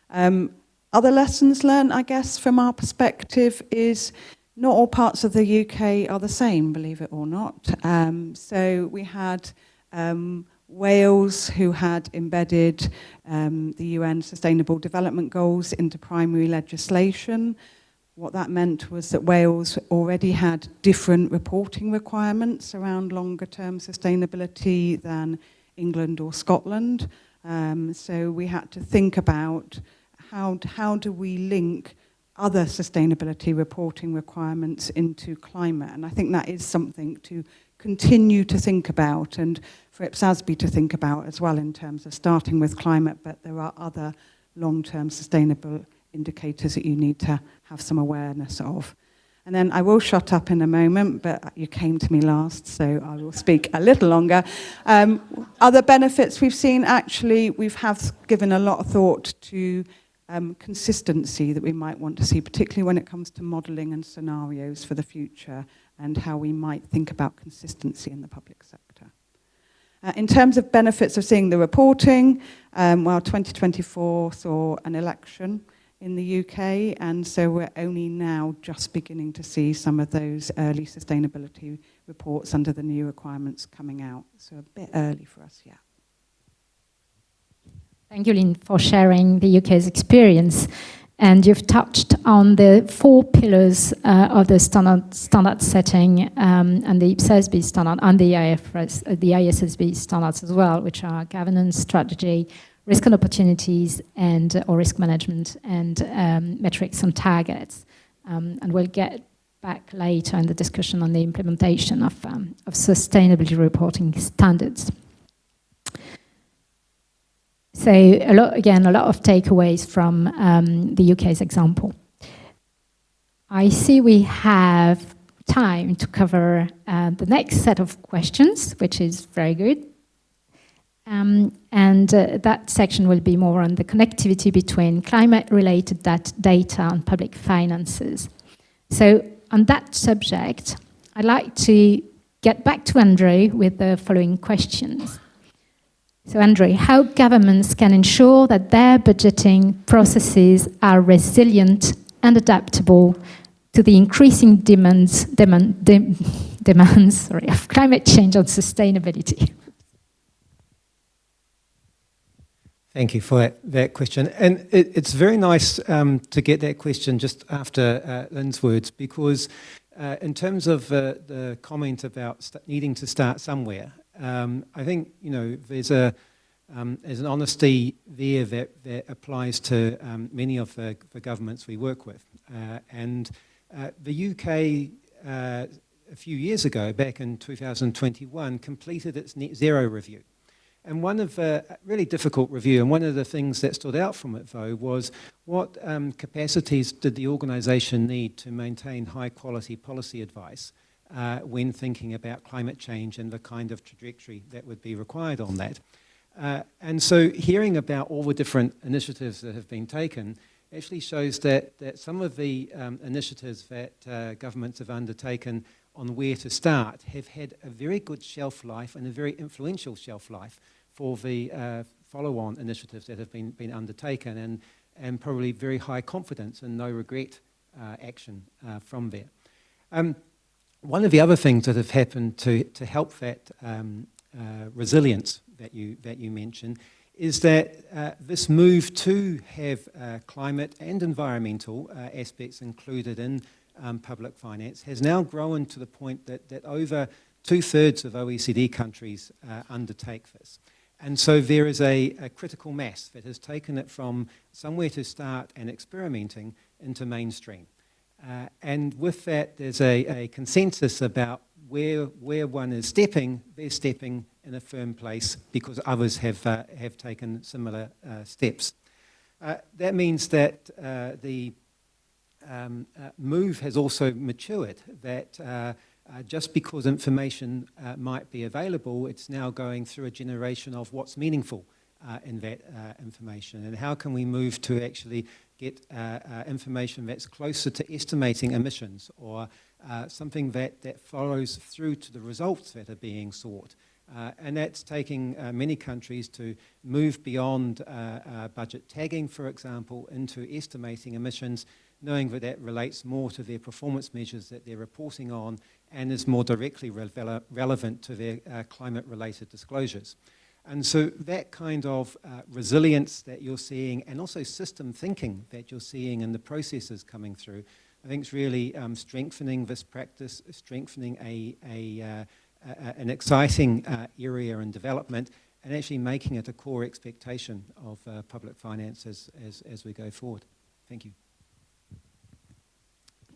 Other lessons learned, I guess, from our perspective is not all parts of the UK are the same, believe it or not. So we had Wales, who had embedded the UN Sustainable Development Goals into primary legislation. What that meant was that Wales already had different reporting requirements around longer-term sustainability than England or Scotland. So we had to think about how do we link other sustainability reporting requirements into climate. And I think that is something to continue to think about, and for IPSASB to think about as well, in terms of starting with climate, but there are other long-term sustainable indicators that you need to have some awareness of. And then I will shut up in a moment, but you came to me last, so I will speak a little longer. Other benefits we've seen, actually, have given a lot of thought to consistency that we might want to see, particularly when it comes to modelling and scenarios for the future, and how we might think about consistency in the public sector. In terms of benefits of seeing the reporting, well, 2024 saw an election in the UK, and so we're only now just beginning to see some of those early sustainability reports under the new requirements coming out. So a bit early for us yet. Thank you, Lynn, for sharing the UK's experience. And you've touched on the 4 pillars of the standard setting and the IPSASB standard and the ISSB standards as well, which are governance, strategy, risk and opportunities, and or risk management, and metrics and targets. And we'll get back later in the discussion on the implementation of sustainability reporting standards. So a lot of takeaways from the UK's example. I see we have time to cover the next set of questions, which is very good. That section will be more on the connectivity between climate-related data and public finances. So on that subject, I'd like to get back to Andrew with the following questions. So Andrew, how governments can ensure that their budgeting processes are resilient and adaptable to the increasing demands of climate change and sustainability? Thank you for that question. And it's very nice to get that question just after Lynn's words, because in terms of the comment about needing to start somewhere, I think, there's an honesty there that applies to many of the governments we work with. The UK, a few years ago, back in 2021, completed its net zero review. And one of a really difficult review, and one of the things that stood out from it, though, was what capacities did the organisation need to maintain high-quality policy advice when thinking about climate change and the kind of trajectory that would be required on that. And so hearing about all the different initiatives that have been taken actually shows that some of the initiatives that governments have undertaken on where to start have had a very good shelf life and a very influential shelf life for the follow-on initiatives that have been undertaken, and probably very high confidence and no regret action from there. One of the other things that have happened to help that resilience that you mentioned is that this move to have climate and environmental aspects included in public finance has now grown to the point that over 2/3 of OECD countries undertake this. And so there is a critical mass that has taken it from somewhere to start and experimenting into mainstream. And with that, there's a consensus about where one is stepping. They're stepping in a firm place because others have taken similar steps. That means that the move has also matured, that just because information might be available, it's now going through a generation of what's meaningful in that information, and how can we move to actually get information that's closer to estimating emissions, or something that follows through to the results that are being sought. And that's taking many countries to move beyond budget tagging, for example, into estimating emissions, knowing that relates more to their performance measures that they're reporting on and is more directly relevant to their climate-related disclosures. And so that kind of resilience that you're seeing, and also system thinking that you're seeing in the processes coming through, I think is really strengthening this practice, strengthening an exciting area in development, and actually making it a core expectation of public finance as we go forward. Thank you.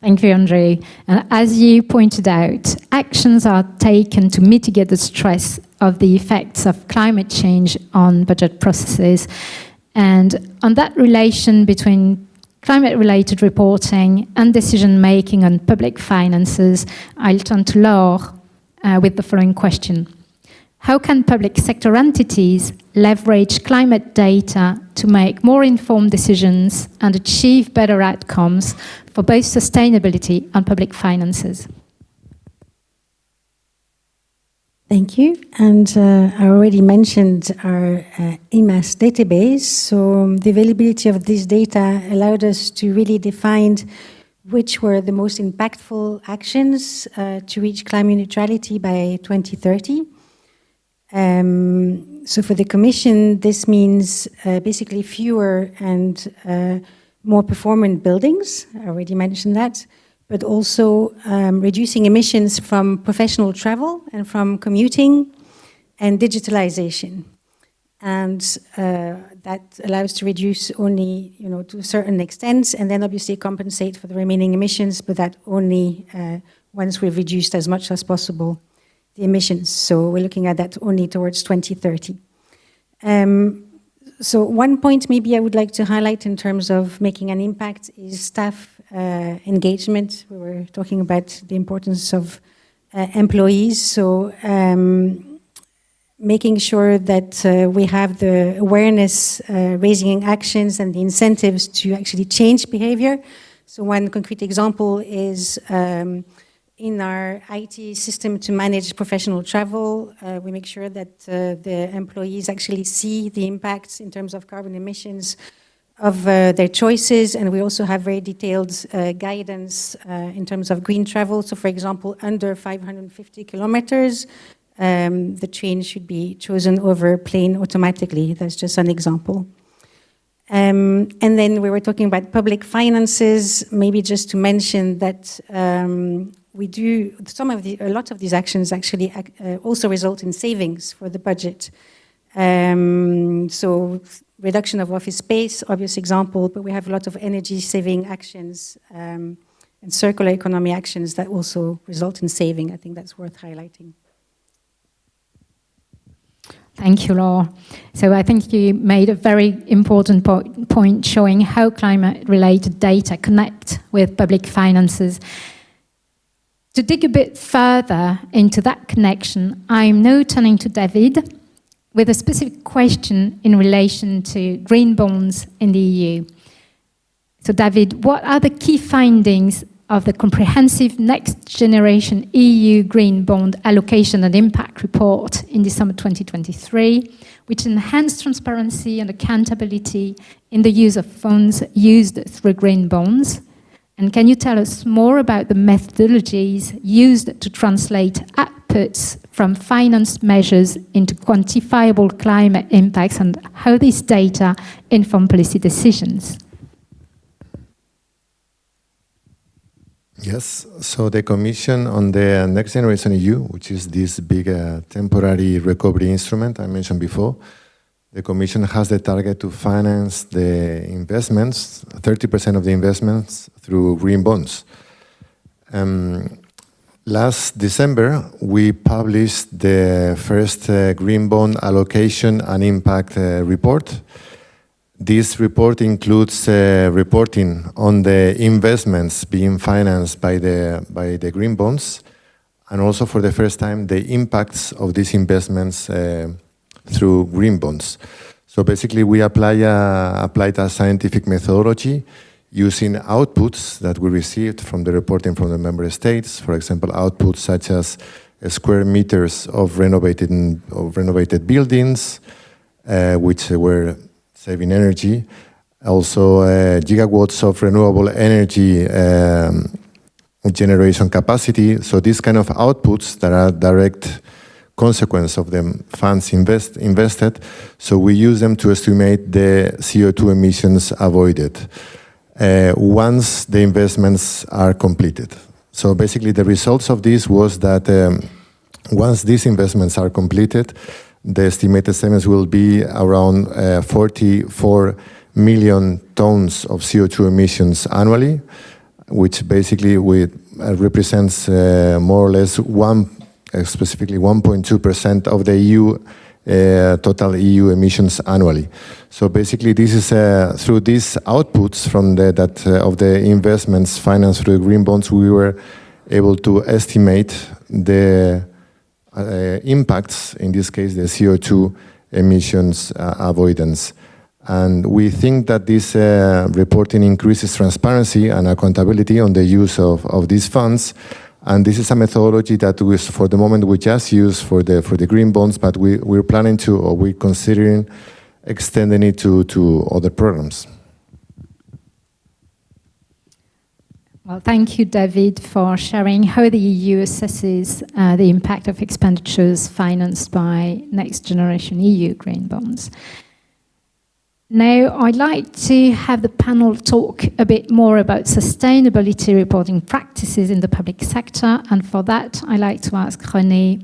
Thank you, Andre. And as you pointed out, actions are taken to mitigate the stress of the effects of climate change on budget processes. And on that relation between climate-related reporting and decision-making on public finances, I'll turn to Laure with the following question. How can public sector entities leverage climate data to make more informed decisions and achieve better outcomes for both sustainability and public finances? Thank you. And I already mentioned our IMAS database. So the availability of this data allowed us to really define which were the most impactful actions to reach climate neutrality by 2030. So for the Commission, this means basically fewer and more performant buildings. I already mentioned that. But also reducing emissions from professional travel and from commuting, and digitalization. And that allows to reduce only, to a certain extent, and then obviously compensate for the remaining emissions, but that only once we've reduced as much as possible the emissions. So we're looking at that only towards 2030. So one point maybe I would like to highlight in terms of making an impact is staff engagement. We were talking about the importance of employees. So making sure that we have the awareness raising actions and the incentives to actually change behavior. So one concrete example is in our IT system to manage professional travel, we make sure that the employees actually see the impacts in terms of carbon emissions of their choices, and we also have very detailed guidance in terms of green travel. So for example, under 550 kilometers, the train should be chosen over plane automatically. That's just an example. And then we were talking about public finances, maybe just to mention that we do, a lot of these actions actually also result in savings for the budget. So reduction of office space, obvious example, but we have a lot of energy saving actions and circular economy actions that also result in saving. I think that's worth highlighting. Thank you, Laura. So I think you made a very important point showing how climate-related data connect with public finances. To dig a bit further into that connection, I'm now turning to David with a specific question in relation to green bonds in the EU. So David, what are the key findings of the comprehensive Next Generation EU Green Bond Allocation and Impact Report in December 2023, which enhanced transparency and accountability in the use of funds used through green bonds? And can you tell us more about the methodologies used to translate outputs from finance measures into quantifiable climate impacts and how these data inform policy decisions? Yes, so the Commission on the Next Generation EU, which is this big temporary recovery instrument I mentioned before, the Commission has the target to finance the investments, 30% of the investments, through green bonds. Last December, we published the first green bond allocation and impact report. This report includes reporting on the investments being financed by the green bonds, and also for the first time, the impacts of these investments through green bonds. So basically, we applied a scientific methodology using outputs that we received from the reporting from the member states. For example, outputs such as square meters of renovated buildings, which were saving energy. Also, gigawatts of renewable energy generation capacity. So these kind of outputs that are direct consequence of the funds invested. So we use them to estimate the CO2 emissions avoided once the investments are completed. So basically the results of this was that once these investments are completed, the estimated savings will be around 44 million tons of CO2 emissions annually, which basically represents more or less specifically 1.2% of the EU total EU emissions annually. So basically, this is through these outputs from of the investments financed through green bonds, we were able to estimate the impacts, in this case, the CO2 emissions avoidance. And we think that this reporting increases transparency and accountability on the use of these funds. And this is a methodology that for the moment we just use for the green bonds, but we're planning to, or we're considering extending it to other programs. Well, thank you, David, for sharing how the EU assesses the impact of expenditures financed by Next Generation EU green bonds. Now, I'd like to have the panel talk a bit more about sustainability reporting practices in the public sector. And for that, I'd like to ask René,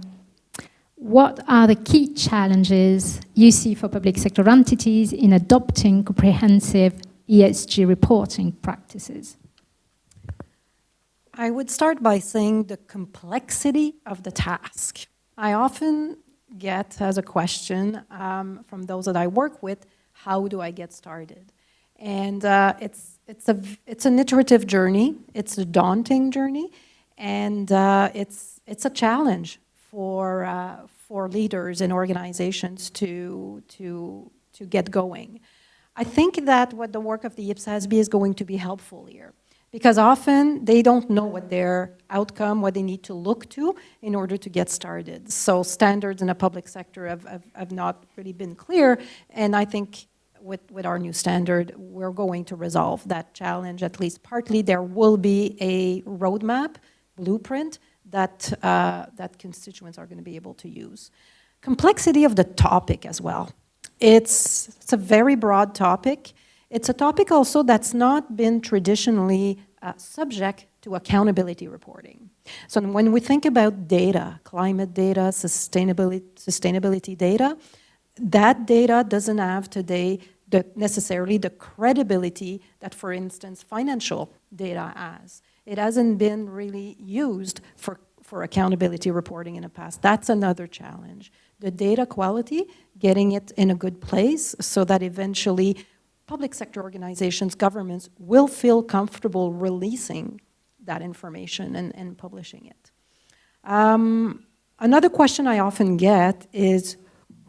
what are the key challenges you see for public sector entities in adopting comprehensive ESG reporting practices? I would start by saying the complexity of the task. I often get as a question from those that I work with, how do I get started? And it's an iterative journey. It's a daunting journey, and it's a challenge for leaders and organizations to get going. I think that what the work of the IPSASB is going to be helpful here, because often they don't know what their outcome, what they need to look to in order to get started. So standards in the public sector have not really been clear, and I think with our new standard, we're going to resolve that challenge, at least partly. There will be a roadmap, blueprint, that constituents are going to be able to use. Complexity of the topic as well. It's a very broad topic. It's a topic also that's not been traditionally subject to accountability reporting. So when we think about data, climate data, sustainability data, that data doesn't have today necessarily the credibility that, for instance, financial data has. It hasn't been really used for accountability reporting in the past. That's another challenge. The data quality, getting it in a good place so that eventually public sector organizations, governments will feel comfortable releasing that information and publishing it. Another question I often get is,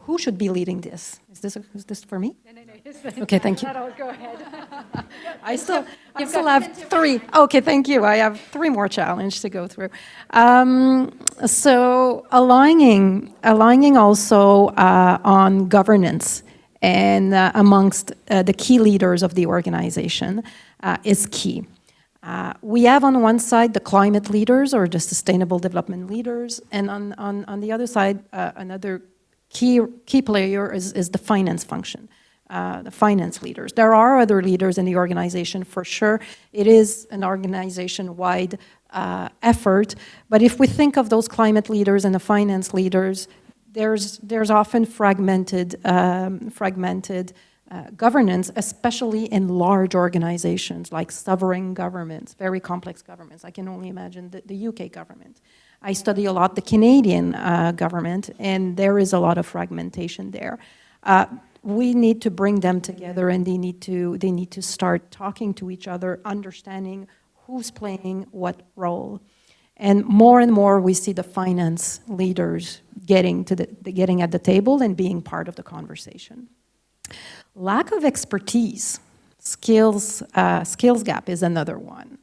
who should be leading this? Is this for me? No. Okay, thank you. Go ahead. I still have 3. Okay, thank you. I have 3 more challenges to go through. So aligning also on governance and amongst the key leaders of the organization is key. We have on one side the climate leaders or the sustainable development leaders, and on the other side, another key player is the finance function, the finance leaders. There are other leaders in the organization for sure. It is an organization-wide effort, but if we think of those climate leaders and the finance leaders, there's often fragmented governance, especially in large organizations like sovereign governments, very complex governments. I can only imagine the UK government. I study a lot the Canadian government, and there is a lot of fragmentation there. We need to bring them together, and they need to start talking to each other, understanding who's playing what role. And more we see the finance leaders getting at the table and being part of the conversation. Lack of expertise, skills gap is another one.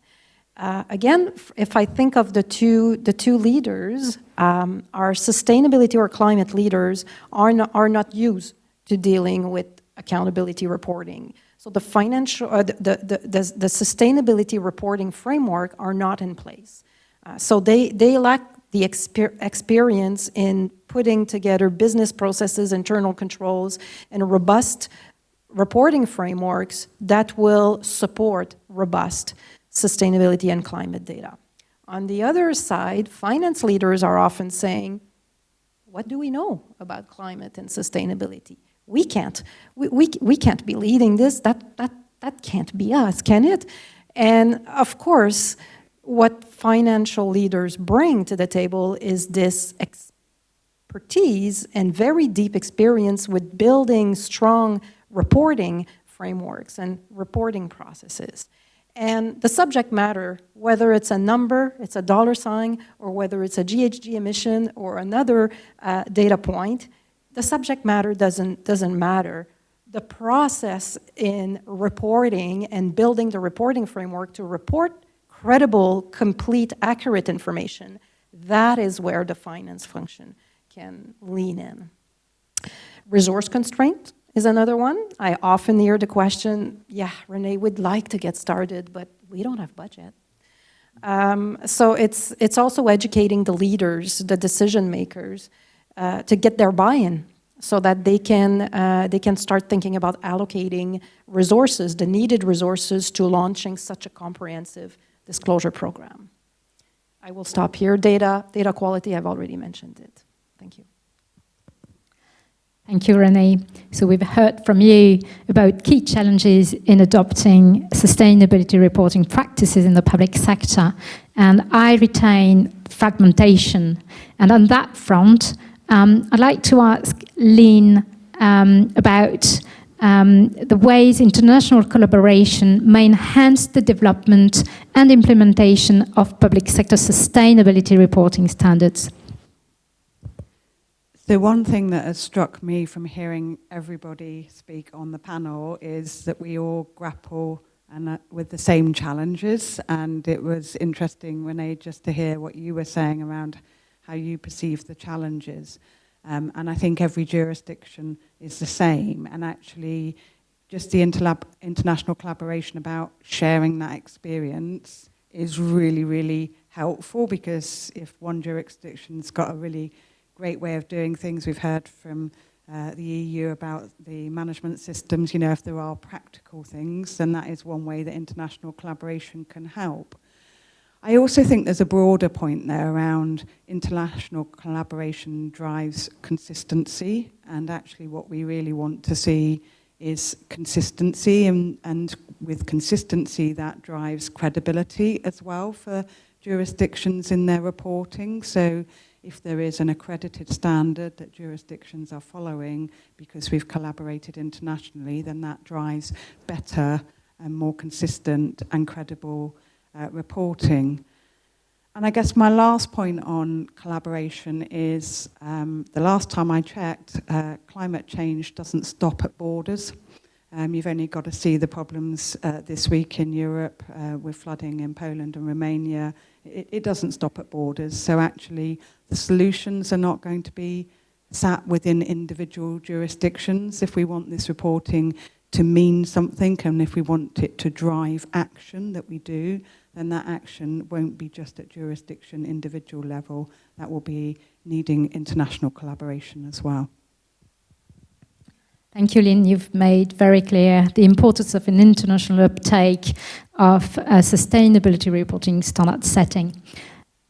Again, if I think of the two leaders, our sustainability or climate leaders are not used to dealing with accountability reporting. So the financial, the sustainability reporting framework are not in place. So they lack the experience in putting together business processes, internal controls, and robust reporting frameworks that will support robust sustainability and climate data. On the other side, finance leaders are often saying, what do we know about climate and sustainability? We can't be leading this. That can't be us, can it? And of course, what financial leaders bring to the table is this expertise and very deep experience with building strong reporting frameworks and reporting processes. And the subject matter, whether it's a number, it's a dollar sign, or whether it's a GHG emission or another data point, the subject matter doesn't matter. The process in reporting and building the reporting framework to report credible, complete, accurate information, that is where the finance function can lean in. Resource constraint is another one. I often hear the question, yeah, Renee, we'd like to get started, but we don't have budget. So it's also educating the leaders, the decision makers, to get their buy-in so that they can start thinking about allocating resources, the needed resources to launching such a comprehensive disclosure program. I will stop here. Data quality, I've already mentioned it. Thank you. Thank you, Renee. So we've heard from you about key challenges in adopting sustainability reporting practices in the public sector, and I retain fragmentation. And on that front, I'd like to ask Lynn about the ways international collaboration may enhance the development and implementation of public sector sustainability reporting standards. So one thing that has struck me from hearing everybody speak on the panel is that we all grapple with the same challenges, and it was interesting, Renee, just to hear what you were saying around how you perceive the challenges. And I think every jurisdiction is the same, and actually just the international collaboration about sharing that experience is really, really helpful, because if one jurisdiction's got a really great way of doing things, we've heard from the EU about the management systems, you know, if there are practical things, then that is one way that international collaboration can help. I also think there's a broader point there around international collaboration drives consistency, and actually what we really want to see is consistency, and with consistency that drives credibility as well for jurisdictions in their reporting. So if there is an accredited standard that jurisdictions are following because we've collaborated internationally, then that drives better and more consistent and credible reporting. And I guess my last point on collaboration is the last time I checked, climate change doesn't stop at borders. You've only got to see the problems this week in Europe with flooding in Poland and Romania. It doesn't stop at borders. So actually the solutions are not going to be sat within individual jurisdictions. If we want this reporting to mean something, and if we want it to drive action that we do, then that action won't be just at jurisdiction individual level. That will be needing international collaboration as well. Thank you, Lynn. You've made very clear the importance of an international uptake of a sustainability reporting standard setting.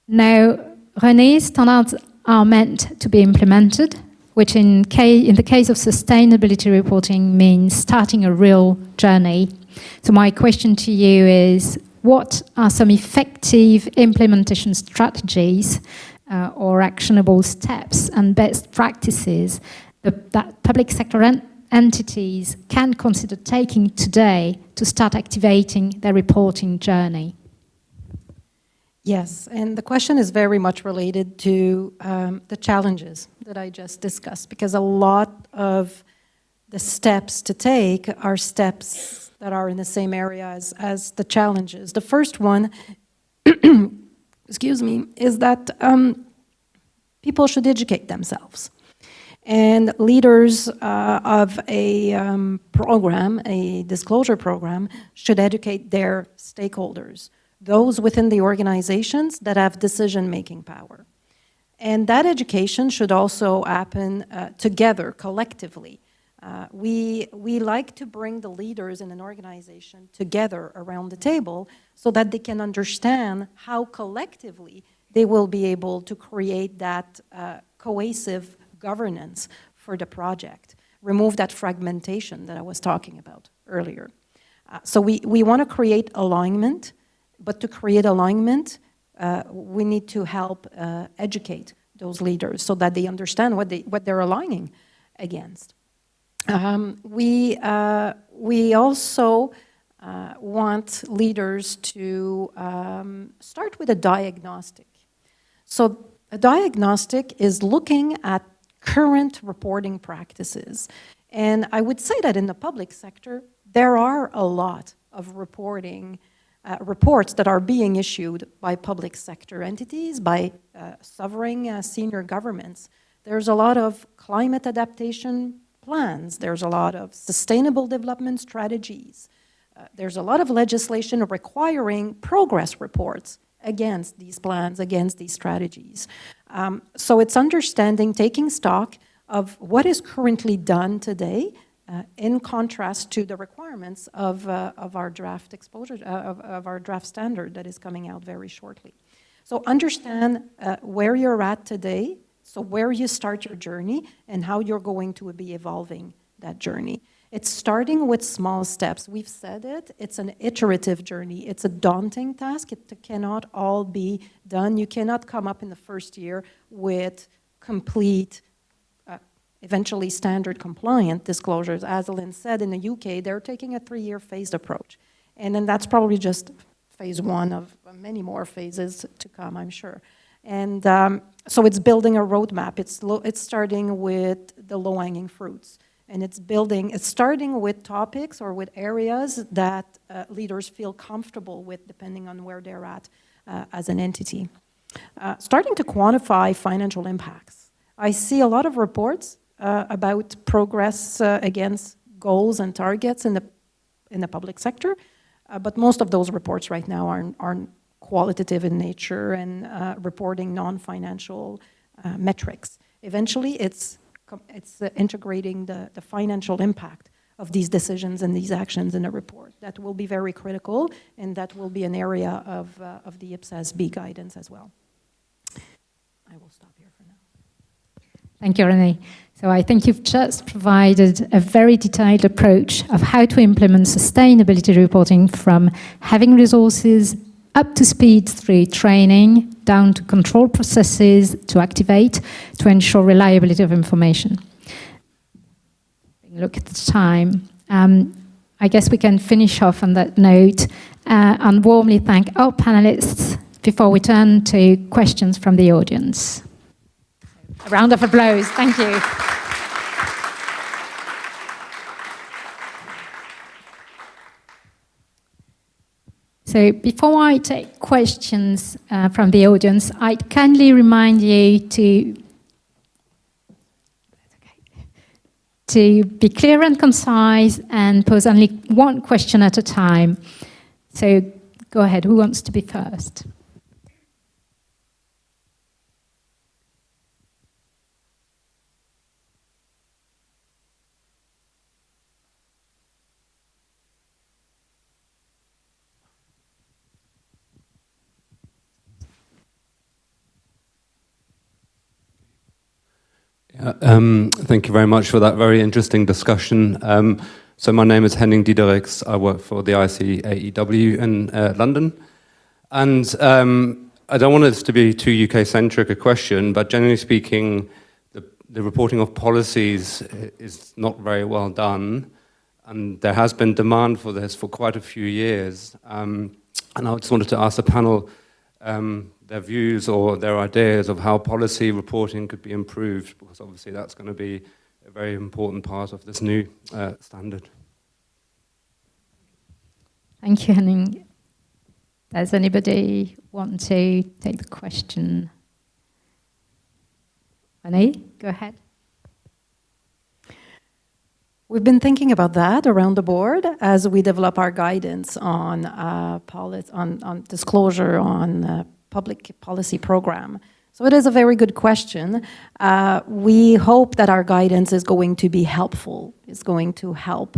Now, René, standards are meant to be implemented, which in the case of sustainability reporting means starting a real journey. So my question to you is, what are some effective implementation strategies or actionable steps and best practices that public sector entities can consider taking today to start activating their reporting journey? Yes, and the question is very much related to the challenges that I just discussed, because a lot of the steps to take are steps that are in the same area as the challenges. The first one, excuse me, is that people should educate themselves. And leaders of a program, a disclosure program, should educate their stakeholders, those within the organizations that have decision-making power. And that education should also happen together, collectively. We like to bring the leaders in an organization together around the table so that they can understand how collectively they will be able to create that cohesive governance for the project, remove that fragmentation that I was talking about earlier. So we want to create alignment, but to create alignment, we need to help educate those leaders so that they understand what they're aligning against. We also want leaders to start with a diagnostic. So a diagnostic is looking at current reporting practices. And I would say that in the public sector, there are a lot of reports that are being issued by public sector entities, by sovereign senior governments. There's a lot of climate adaptation plans. There's a lot of sustainable development strategies. There's a lot of legislation requiring progress reports against these plans, against these strategies. So it's understanding, taking stock of what is currently done today in contrast to the requirements of our draft exposure, of our draft standard that is coming out very shortly. So understand where you're at today, so where you start your journey and how you're going to be evolving that journey. It's starting with small steps. We've said it, it's an iterative journey. It's a daunting task. It cannot all be done. You cannot come up in the first year with complete eventually standard compliant disclosures. As Lynn said, in the UK, they're taking a 3-year phased approach. And then that's probably just phase one of many more phases to come, I'm sure. And so it's building a roadmap. It's starting with the low-hanging fruits. And it's starting with topics or with areas that leaders feel comfortable with, depending on where they're at as an entity. Starting to quantify financial impacts. I see a lot of reports about progress against goals and targets in the public sector, but most of those reports right now aren't qualitative in nature and reporting non-financial metrics. Eventually, it's integrating the financial impact of these decisions and these actions in a report. That will be very critical, and that will be an area of the IPSASB guidance as well. I will stop here for now. Thank you, Renee. So I think you've just provided a very detailed approach of how to implement sustainability reporting, from having resources up to speed through training, down to control processes to activate, to ensure reliability of information. Look at the time. I guess we can finish off on that note and warmly thank our panelists before we turn to questions from the audience. A round of applause. Thank you. So before I take questions from the audience, I'd kindly remind you to be clear and concise and pose only one question at a time. So go ahead, who wants to be first? Thank you very much for that very interesting discussion. So my name is Henning Diedericks. I work for the ICAEW in London. And I don't want this to be too UK-centric a question, but generally speaking, the reporting of policies is not very well done. And there has been demand for this for quite a few years. And I just wanted to ask the panel their views or their ideas of how policy reporting could be improved, because obviously that's going to be a very important part of this new standard. Thank you, Henning. Does anybody want to take the question? Renee, go ahead. We've been thinking about that around the board as we develop our guidance on disclosure on public policy program. So it is a very good question. We hope that our guidance is going to be helpful, is going to help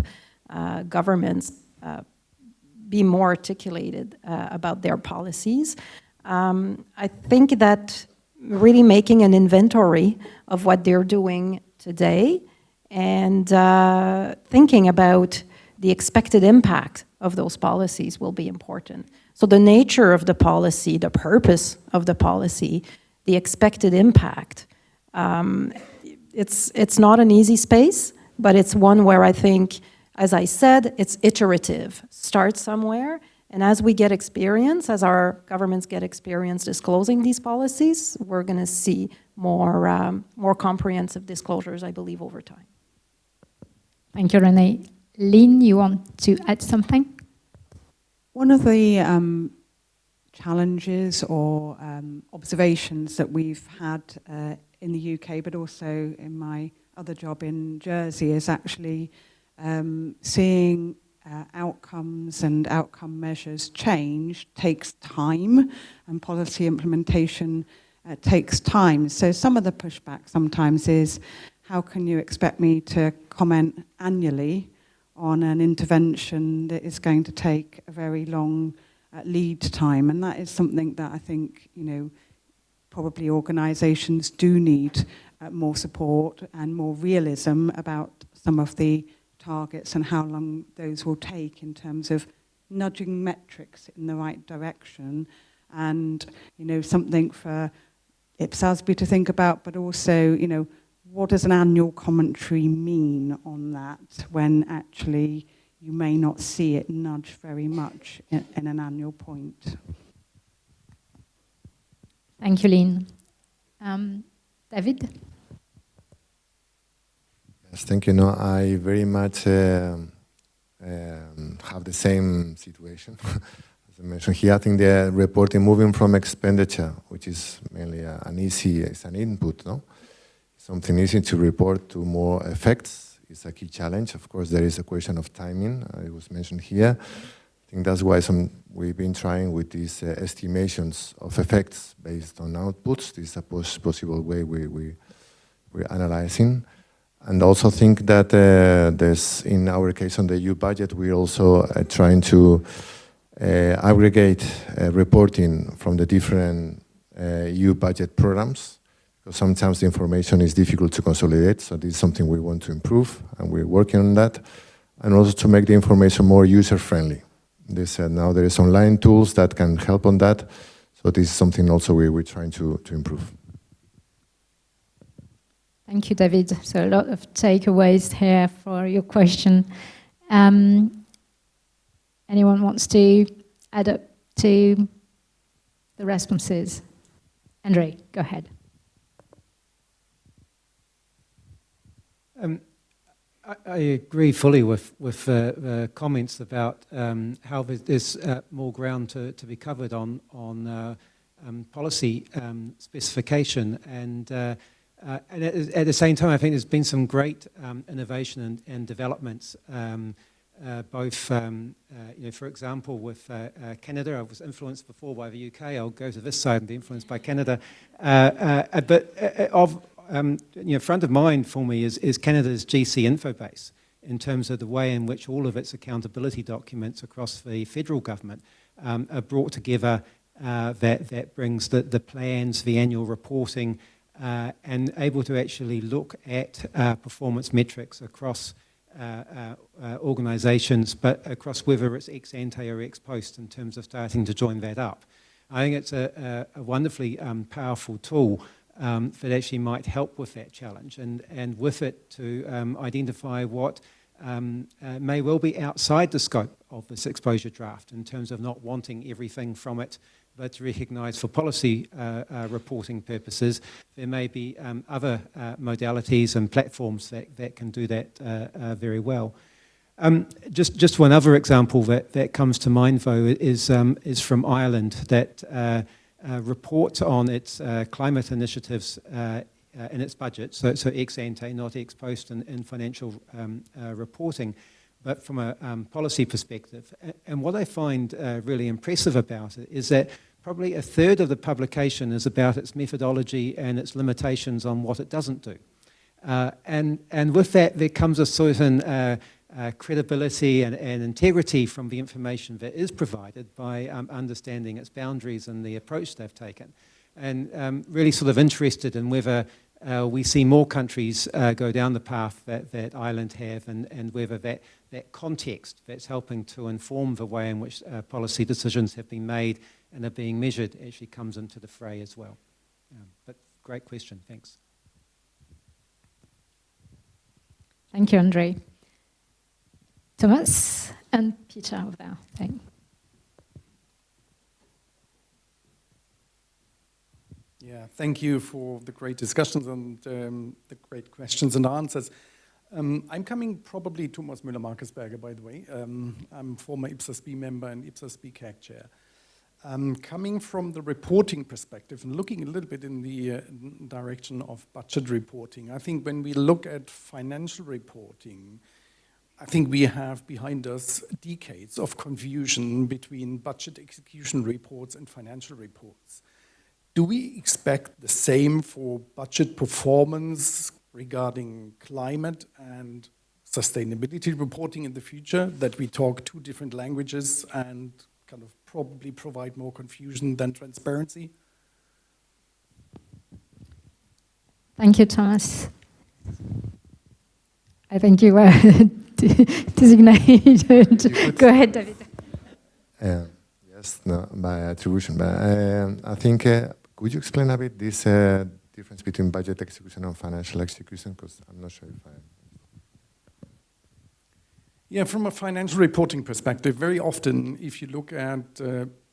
governments be more articulated about their policies. I think that really making an inventory of what they're doing today and thinking about the expected impact of those policies will be important. So the nature of the policy, the purpose of the policy, the expected impact, it's not an easy space, but it's one where I think, as I said, it's iterative. Start somewhere, and as we get experience, as our governments get experience disclosing these policies, we're going to see more comprehensive disclosures, I believe, over time. Thank you, Renee. Lynn, you want to add something? One of the challenges or observations that we've had in the UK, but also in my other job in Jersey, is actually seeing outcomes and outcome measures change takes time, and policy implementation takes time. So some of the pushback sometimes is, how can you expect me to comment annually on an intervention that is going to take a very long lead time? And that is something that I think, probably organisations do need more support and more realism about some of the targets and how long those will take in terms of nudging metrics in the right direction, and something for IPSASB to think about, but also what does an annual commentary mean on that when actually you may not see it nudge very much in an annual point? Thank you, Lynn. David? Yes, thank you. No, I very much have the same situation. As I mentioned here, I think the reporting moving from expenditure, which is mainly it's an input, no? Something easy to report, to more effects is a key challenge. Of course, there is a question of timing. It was mentioned here. I think that's why we've been trying with these estimations of effects based on outputs. This is a possible way we're analyzing. And also think that there's, in our case on the EU budget, we're also trying to aggregate reporting from the different EU budget programs, because sometimes the information is difficult to consolidate. So this is something we want to improve, and we're working on that. And also to make the information more user-friendly. Now there is online tools that can help on that. So this is something also we're trying to improve. Thank you, David. So a lot of takeaways here for your question. Anyone wants to add up to the responses? Andre, go ahead. I agree fully with comments about how there's more ground to be covered on policy specification, and at the same time, I think there's been some great innovation and developments, both, for example, with Canada. I was influenced before by the UK. I'll go to this side and be influenced by Canada. Front of mind for me is Canada's GC Infobase, in terms of the way in which all of its accountability documents across the federal government are brought together, that brings the plans, the annual reporting, and able to actually look at performance metrics across organisations, but across whether it's ex ante or ex post, in terms of starting to join that up. I think it's a wonderfully powerful tool that actually might help with that challenge, and with it to identify what may well be outside the scope of this exposure draft, in terms of not wanting everything from it, but to recognise for policy reporting purposes, there may be other modalities and platforms that can do that very well. Just one other example that comes to mind, though, is from Ireland, that report on its climate initiatives in its budget, so ex ante, not ex post in financial reporting, but from a policy perspective. And what I find really impressive about it is that probably a third of the publication is about its methodology and its limitations on what it doesn't do. And with that, there comes a certain credibility and integrity from the information that is provided by understanding its boundaries and the approach they've taken. And really sort of interested in whether we see more countries go down the path that Ireland have, and whether that context that's helping to inform the way in which policy decisions have been made and are being measured actually comes into the fray as well. But great question, thanks. Thank you, Andre. Thomas and Peter over there. Thank you. Yeah, thank you for the great discussions and the great questions and answers. I'm coming probably Thomas Müller-Markesberger, by the way. I'm former IPSASB member and IPSASB CAG chair. Coming from the reporting perspective and looking a little bit in the direction of budget reporting, I think when we look at financial reporting, I think we have behind us decades of confusion between budget execution reports and financial reports. Do we expect the same for budget performance regarding climate and sustainability reporting in the future, that we talk two different languages and kind of probably provide more confusion than transparency? Thank you, Thomas. I think you were designated. Go ahead, David. Yes, no, by attribution. But I think, could you explain a bit this difference between budget execution and financial execution? Because I'm not sure if I... Yeah, from a financial reporting perspective, very often if you look at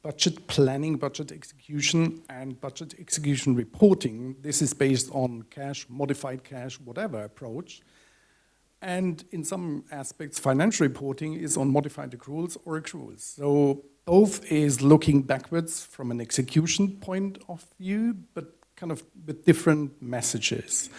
budget planning, budget execution, and budget execution reporting, this is based on cash, modified cash, whatever approach. And in some aspects, financial reporting is on modified accruals or accruals. So both is looking backwards from an execution point of view, but kind of with different messages.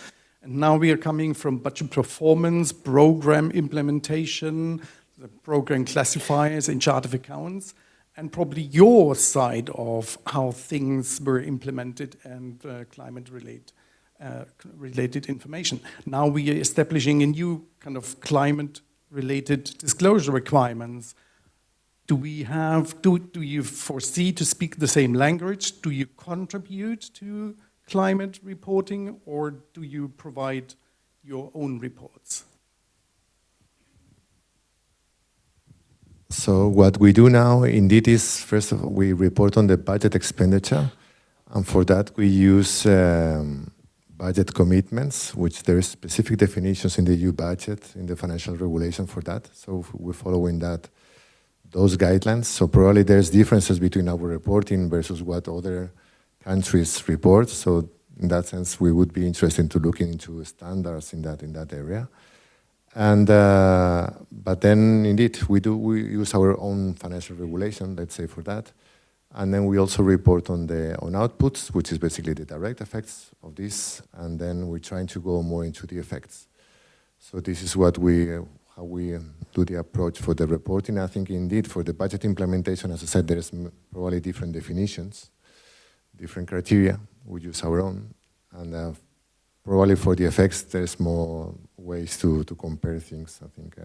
And now we are coming from budget performance, program implementation, the program classifiers in chart of accounts, and probably your side of how things were implemented and climate-related information. Now we are establishing a new kind of climate-related disclosure requirements. Do you foresee to speak the same language? Do you contribute to climate reporting, or do you provide your own reports? So what we do now indeed is, first of all, we report on the budget expenditure, and for that we use budget commitments, which there is specific definitions in the EU budget, in the financial regulation for that. So we're following those guidelines. So probably there's differences between our reporting versus what other countries report. So in that sense, we would be interested to looking into standards in that area. And but then indeed we use our own financial regulation, let's say, for that. And then we also report on outputs, which is basically the direct effects of this. And then we're trying to go more into the effects. So this is how we do the approach for the reporting. I think indeed for the budget implementation, as I said, there's probably different definitions, different criteria. We use our own. And probably for the effects, there's more ways to compare things. I think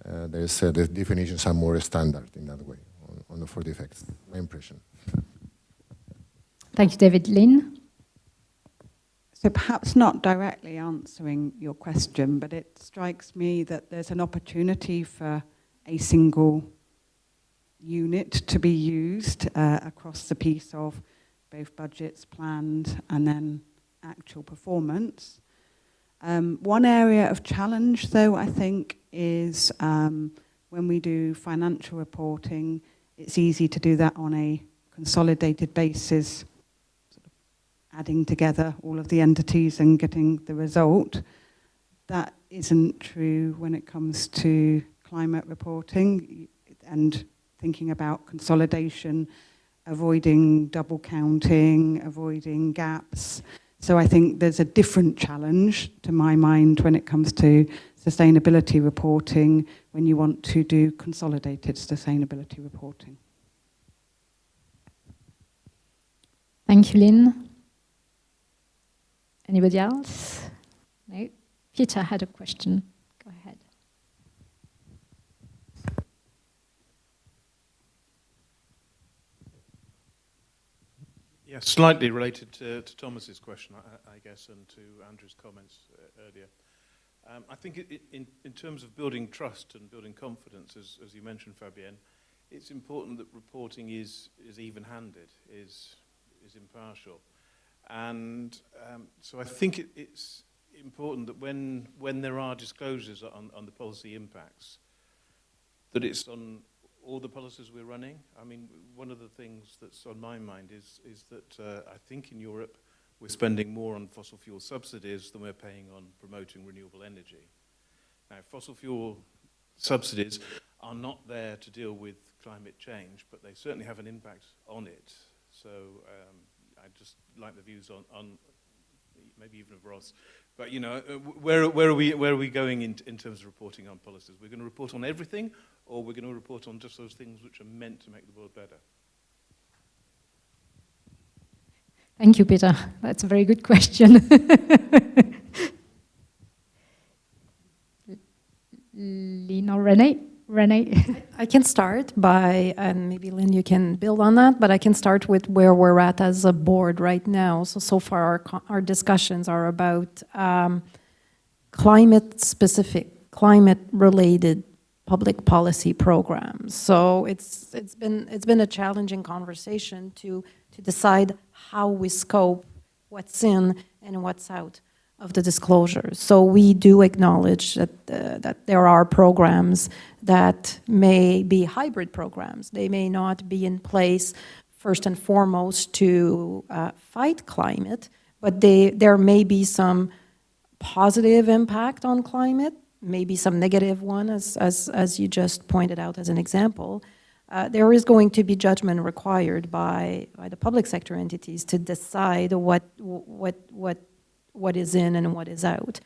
the definitions are more standard in that way for the effects, my impression. Thank you, David. Lynn? So perhaps not directly answering your question, but it strikes me that there's an opportunity for a single unit to be used across the piece of both budgets planned and then actual performance. One area of challenge, though, I think, is when we do financial reporting, it's easy to do that on a consolidated basis, sort of adding together all of the entities and getting the result. That isn't true when it comes to climate reporting and thinking about consolidation, avoiding double counting, avoiding gaps. So I think there's a different challenge to my mind when it comes to sustainability reporting when you want to do consolidated sustainability reporting. Thank you, Lynn. Anybody else? No? Peter had a question. Go ahead. Yeah, slightly related to Thomas's question, I guess, and to Andrew's comments earlier. I think in terms of building trust and building confidence, as you mentioned, Fabienne, it's important that reporting is even-handed, is impartial. And so I think it's important that when there are disclosures on the policy impacts, that it's on all the policies we're running. I mean, one of the things that's on my mind is that I think in Europe we're spending more on fossil fuel subsidies than we're paying on promoting renewable energy. Now, fossil fuel subsidies are not there to deal with climate change, but they certainly have an impact on it. So I just like the views on maybe even of Ross. But you know, where are we going in terms of reporting on policies? We're going to report on everything, or we're going to report on just those things which are meant to make the world better? Thank you, Peter. That's a very good question. Lynn or Renee? Renee? I can start by, and maybe Lynn, you can build on that, but I can start with where we're at as a board right now. So far our discussions are about climate-specific, climate-related public policy programs. So it's been a challenging conversation to decide how we scope what's in and what's out of the disclosures. So we do acknowledge that there are programs that may be hybrid programs. They may not be in place first and foremost to fight climate, but there may be some positive impact on climate, maybe some negative one, as you just pointed out as an example. There is going to be judgment required by the public sector entities to decide what is in and what is out.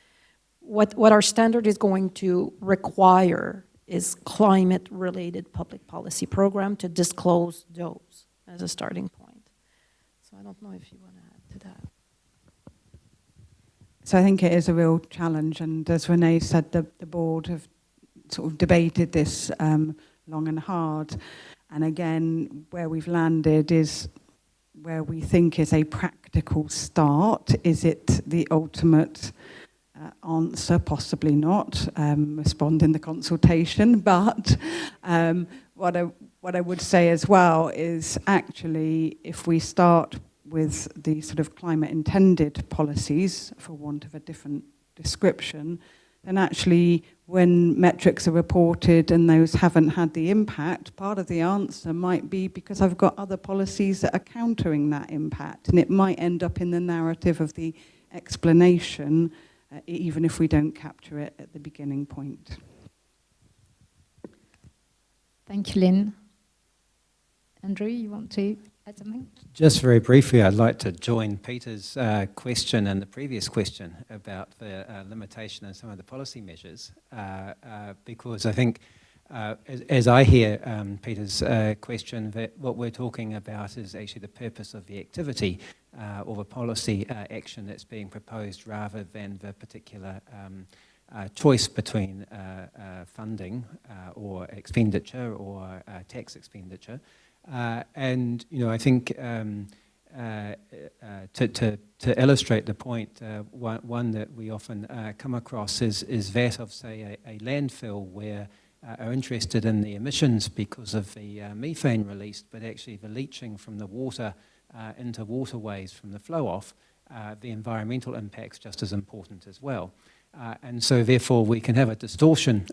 What our standard is going to require is climate-related public policy program to disclose those as a starting point. So I don't know if you want to add to that. So I think it is a real challenge, and as Renee said, the board have sort of debated this long and hard. And again, where we've landed is where we think is a practical start. Is it the ultimate answer? Possibly not. Respond in the consultation. But what I would say as well is actually if we start with the sort of climate-intended policies, for want of a different description, then actually when metrics are reported and those haven't had the impact, part of the answer might be because I've got other policies that are countering that impact, and it might end up in the narrative of the explanation, even if we don't capture it at the beginning point. Thank you, Lynn. Andrew, you want to add something? Just very briefly, I'd like to join Peter's question and the previous question about the limitation and some of the policy measures, because I think, as I hear Peter's question, that what we're talking about is actually the purpose of the activity or the policy action that's being proposed rather than the particular choice between funding or expenditure or tax expenditure. And I think to illustrate the point, one that we often come across is that of, say, a landfill where are interested in the emissions because of the methane released, but actually the leaching from the water into waterways from the flow-off, the environmental impact's just as important as well. And so therefore we can have a distortion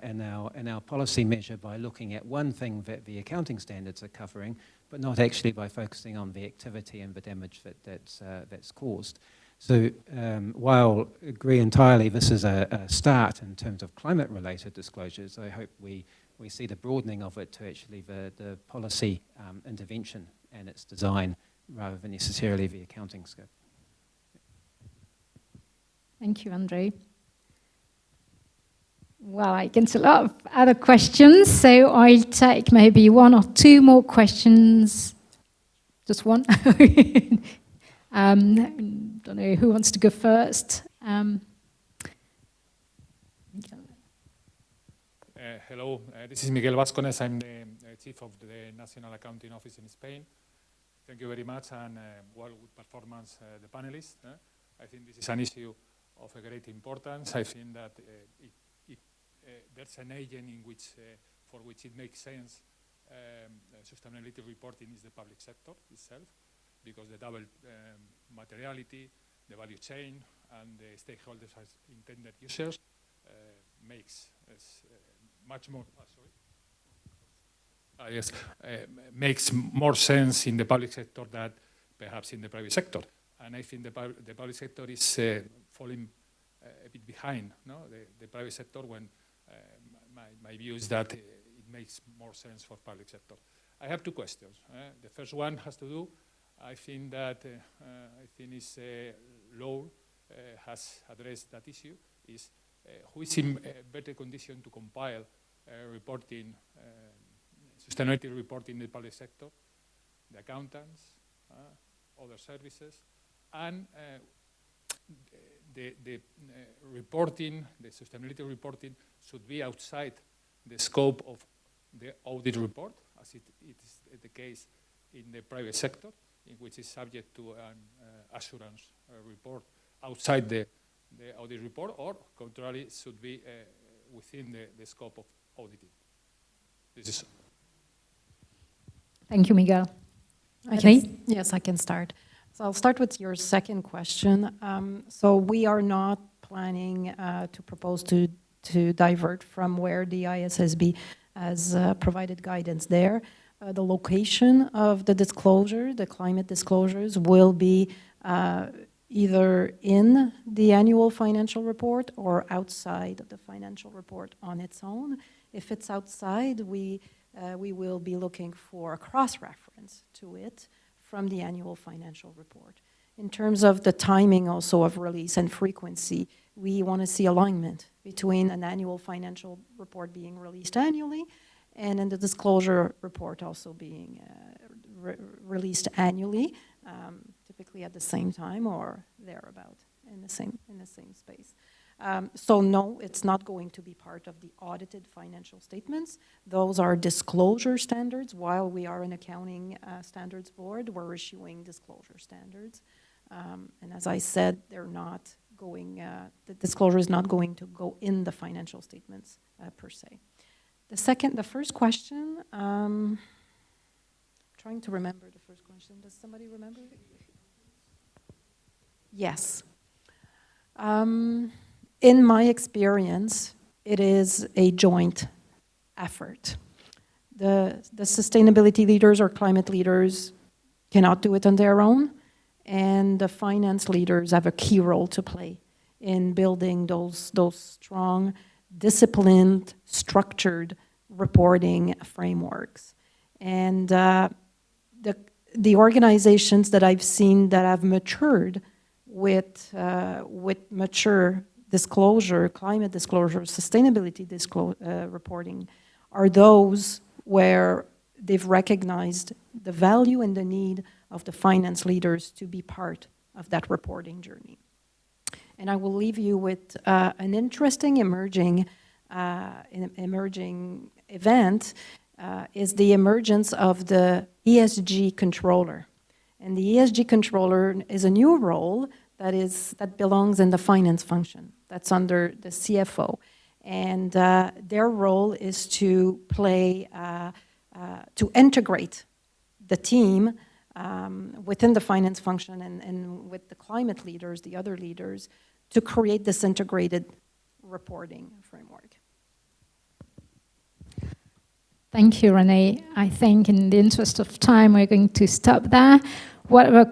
in our policy measure by looking at one thing that the accounting standards are covering, but not actually by focusing on the activity and the damage that's caused. So while I agree entirely this is a start in terms of climate-related disclosures, I hope we see the broadening of it to actually the policy intervention and its design rather than necessarily the accounting scope. Thank you, Andrew. Well, I get a lot of other questions, so I'll take maybe one or two more questions. Just one? Don't know who wants to go first. Hello, this is Miguel Vascones. I'm the chief of the National Accounting Office in Spain. Thank you very much, and well, good performance, the panelists. I think this is an issue of a great importance. I think that there's an agent in which, for which it makes sense. Sustainability reporting is the public sector itself, because the double materiality, the value chain, and the stakeholders as intended users makes much more. Makes more sense in the public sector than perhaps in the private sector. And I think the public sector is falling a bit behind, no? The private sector, when my view is that it makes more sense for public sector. I have two questions. The first one has to do, I think that is law has addressed that issue, is who is in a better condition to compile reporting, sustainability reporting in the public sector, the accountants, other services, and the reporting, the sustainability reporting should be outside the scope of the audit report, as it is the case in the private sector, in which is subject to an assurance report outside the audit report, or contrary, should be within the scope of auditing. This is. Thank you, Miguel. Yes, I can start. So I'll start with your second question. So we are not planning to propose to divert from where the ISSB has provided guidance there. The location of the disclosure, the climate disclosures, will be either in the annual financial report or outside of the financial report on its own. If it's outside, we will be looking for a cross-reference to it from the annual financial report. In terms of the timing also of release and frequency, we want to see alignment between an annual financial report being released annually and then the disclosure report also being released annually, typically at the same time or thereabout in the same space. So no, it's not going to be part of the audited financial statements. Those are disclosure standards. While we are an accounting standards board, we're issuing disclosure standards. And as I said, they're not going, the disclosure is not going to go in the financial statements per se. The first question, trying to remember the first question. Does somebody remember? Yes. In my experience, it is a joint effort. The sustainability leaders or climate leaders cannot do it on their own, and the finance leaders have a key role to play in building those strong, disciplined, structured reporting frameworks. And the organizations that I've seen that have matured with mature disclosure, climate disclosure, sustainability reporting, are those where they've recognized the value and the need of the finance leaders to be part of that reporting journey. And I will leave you with an interesting emerging event is the emergence of the ESG controller. And the ESG controller is a new role that belongs in the finance function. That's under the CFO. And their role is to play, to integrate the team within the finance function and with the climate leaders, the other leaders, to create this integrated reporting framework. Thank you, Renee. I think in the interest of time, we're going to stop there. Whatever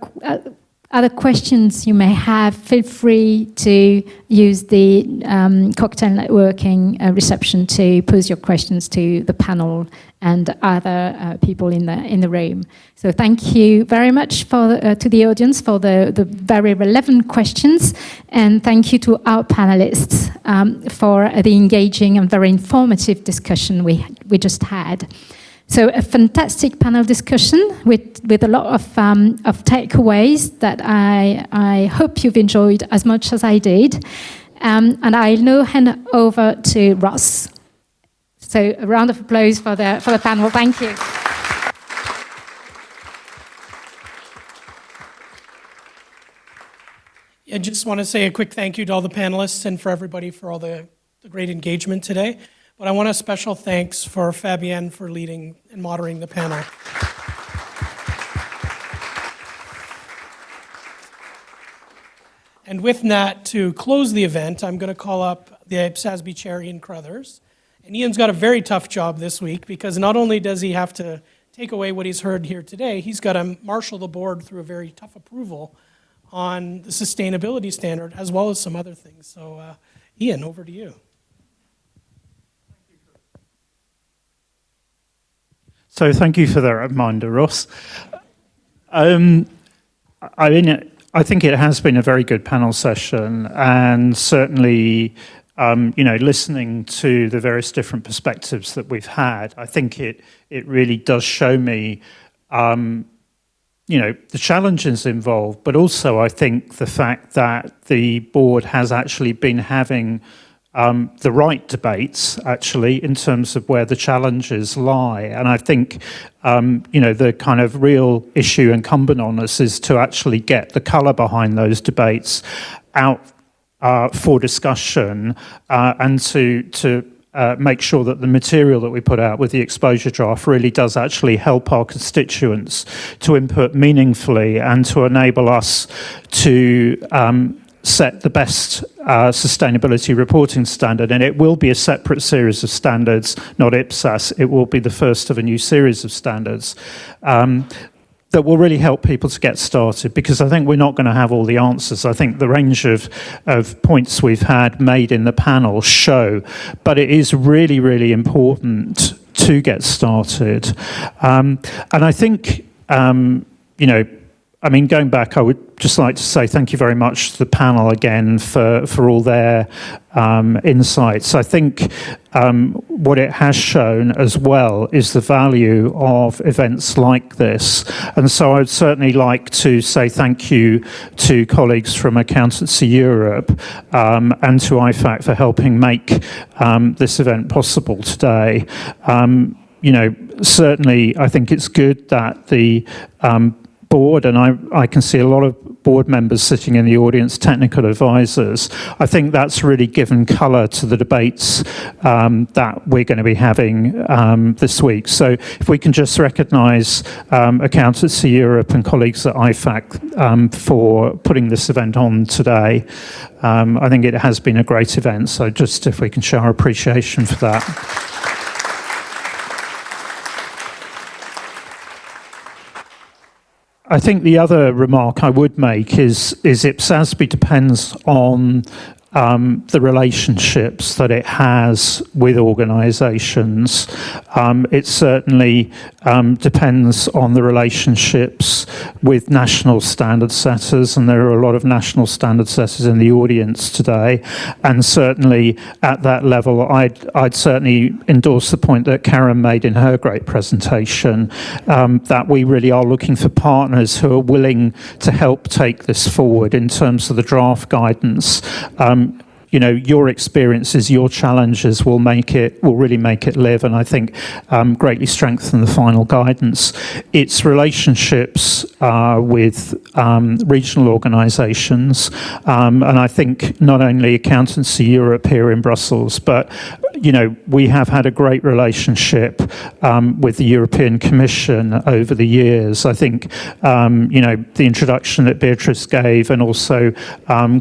other questions you may have, feel free to use the cocktail networking reception to pose your questions to the panel and other people in the room. So thank you very much to the audience for the very relevant questions, and thank you to our panelists for the engaging and very informative discussion we just had. So a fantastic panel discussion with a lot of takeaways that I hope you've enjoyed as much as I did. And I'll now hand over to Ross. So a round of applause for the panel. Thank you. I just want to say a quick thank you to all the panelists and for everybody for all the great engagement today. But I want a special thanks for Fabienne for leading and moderating the panel. And with that, to close the event, I'm going to call up the IPSASB chair, Ian Crothers. And Ian's got a very tough job this week because not only does he have to take away what he's heard here today, he's got to marshal the board through a very tough approval on the sustainability standard as well as some other things. So Ian, over to you. So thank you for that reminder, Ross. I mean, I think it has been a very good panel session, and certainly, listening to the various different perspectives that we've had, I think it really does show me, the challenges involved, but also I think the fact that the board has actually been having the right debates, actually, in terms of where the challenges lie. And I think, the kind of real issue incumbent on us is to actually get the colour behind those debates out for discussion and to make sure that the material that we put out with the exposure draft really does actually help our constituents to input meaningfully and to enable us to set the best sustainability reporting standard. And it will be a separate series of standards, not IPSAS. It will be the first of a new series of standards that will really help people to get started, because I think we're not going to have all the answers. I think the range of points we've had made in the panel show, but it is really, really important to get started. And I think, going back, I would just like to say thank you very much to the panel again for all their insights. I think what it has shown as well is the value of events like this. And so I'd certainly like to say thank you to colleagues from Accountancy Europe and to IFAC for helping make this event possible today. Certainly I think it's good that the board, and I can see a lot of board members sitting in the audience, technical advisors. I think that's really given colour to the debates that we're going to be having this week. So if we can just recognise Accountancy Europe and colleagues at IFAC for putting this event on today. I think it has been a great event, so just if we can show our appreciation for that. I think the other remark I would make is IPSASB depends on the relationships that it has with organisations. It certainly depends on the relationships with national standard setters, and there are a lot of national standard setters in the audience today. And certainly at that level, I'd certainly endorse the point that Karen made in her great presentation, that we really are looking for partners who are willing to help take this forward in terms of the draft guidance. Your experiences, your challenges will really make it live, and I think greatly strengthen the final guidance. Its relationships with regional organisations, and I think not only Accountancy Europe here in Brussels, but we have had a great relationship with the European Commission over the years. I think, the introduction that Beatrice gave, and also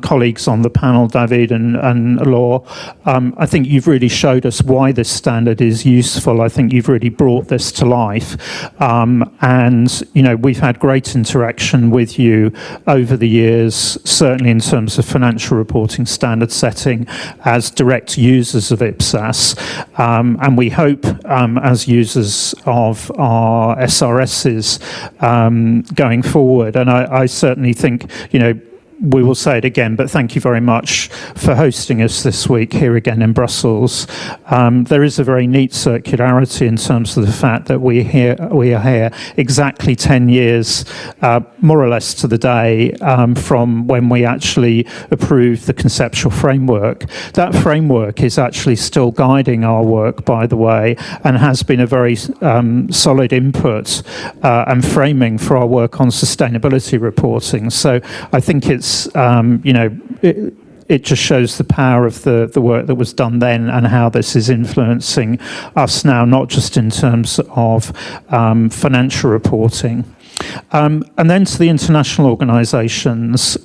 colleagues on the panel, David and Laure, I think you've really showed us why this standard is useful. I think you've really brought this to life. And, we've had great interaction with you over the years, certainly in terms of financial reporting standard setting as direct users of IPSAS. And we hope, as users of our SRSs going forward, and I certainly think, we will say it again, but thank you very much for hosting us this week here again in Brussels. There is a very neat circularity in terms of the fact that we are here exactly 10 years, more or less to the day, from when we actually approved the conceptual framework. That framework is actually still guiding our work, by the way, and has been a very solid input and framing for our work on sustainability reporting. So I think it's it just shows the power of the work that was done then and how this is influencing us now, not just in terms of financial reporting. And then to the international organisations,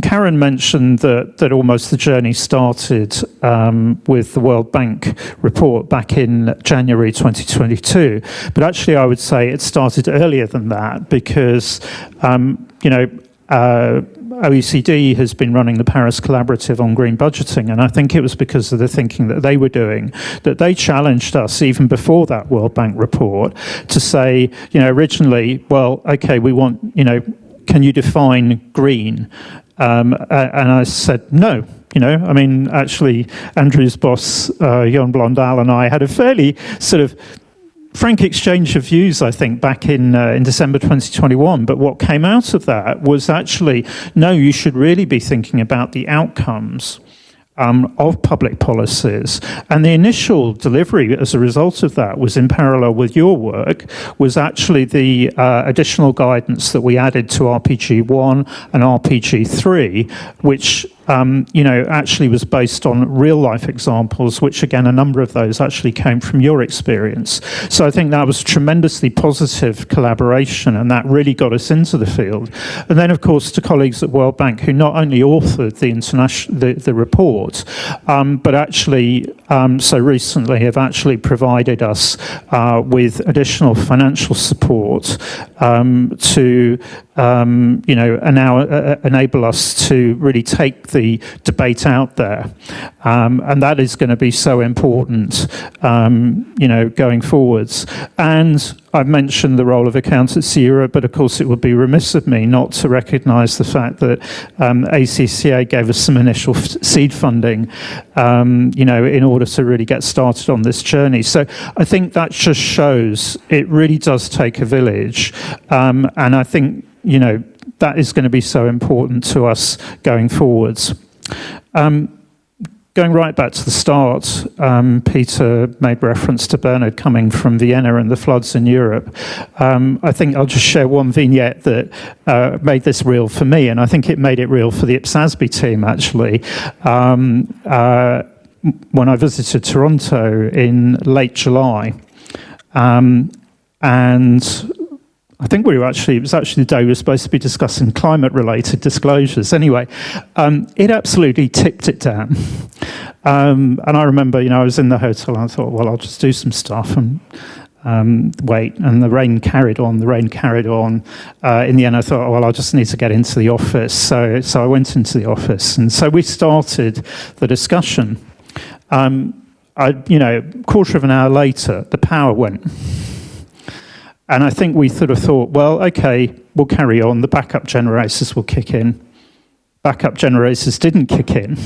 Karen mentioned that almost the journey started with the World Bank report back in January 2022. But actually, I would say it started earlier than that, because, OECD has been running the Paris Collaborative on green budgeting, and I think it was because of the thinking that they were doing that they challenged us even before that World Bank report to say, originally, well, okay, we want, can you define green? And I said, no. Actually, Andrew's boss, Jon Blondal, and I had a fairly sort of frank exchange of views, I think, back in December 2021. But what came out of that was actually, no, you should really be thinking about the outcomes of public policies. And the initial delivery as a result of that was in parallel with your work, was actually the additional guidance that we added to RPG 1 and RPG 3, which actually was based on real life examples, which again, a number of those actually came from your experience. So I think that was tremendously positive collaboration, and that really got us into the field. And then, of course, to colleagues at World Bank who not only authored the report, but actually, so recently have actually provided us with additional financial support to enable us to really take the debate out there. And that is going to be so important, going forwards. And I've mentioned the role of Accountancy Europe, but of course it would be remiss of me not to recognise the fact that ACCA gave us some initial seed funding, in order to really get started on this journey. So I think that just shows it really does take a village. And I think, that is going to be so important to us going forwards. Going right back to the start, Peter made reference to Bernard coming from Vienna and the floods in Europe. I think I'll just share one vignette that made this real for me, and I think it made it real for the IPSASB team, actually. When I visited Toronto in late July, and I think it was actually the day we were supposed to be discussing climate-related disclosures. Anyway, it absolutely tipped it down. And I remember, I was in the hotel and I thought, well, I'll just do some stuff and wait. And the rain carried on. In the end, I thought, well, I just need to get into the office. So I went into the office. And so we started the discussion. Quarter of an hour later, the power went. And I think we sort of thought, well, okay, we'll carry on. The backup generators will kick in. Backup generators didn't kick in.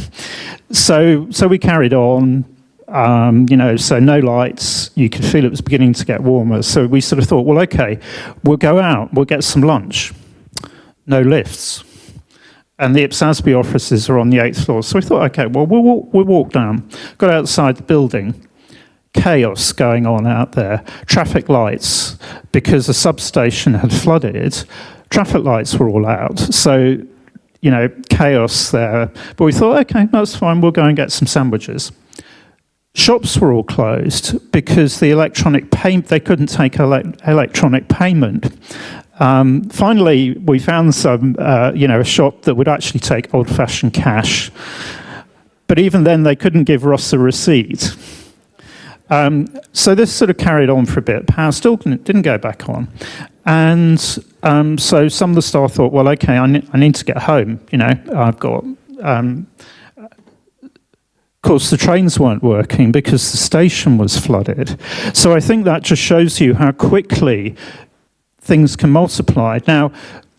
So we carried on, so no lights. You could feel it was beginning to get warmer. So we sort of thought, well, okay, we'll go out, we'll get some lunch. No lifts. And the IPSASB offices are on the 8th floor. So we thought, okay, well, we'll walk down. Got outside the building. Chaos going on out there. Traffic lights, because the substation had flooded, traffic lights were all out. So, chaos there. But we thought, okay, that's fine, we'll go and get some sandwiches. Shops were all closed because the they couldn't take electronic payment. Finally, we found a shop that would actually take old-fashioned cash. But even then, they couldn't give Ross a receipt. So this sort of carried on for a bit. Power still didn't go back on. And so some of the staff thought, well, okay, I need to get home. I've got... of course, the trains weren't working because the station was flooded. So I think that just shows you how quickly things can multiply. Now,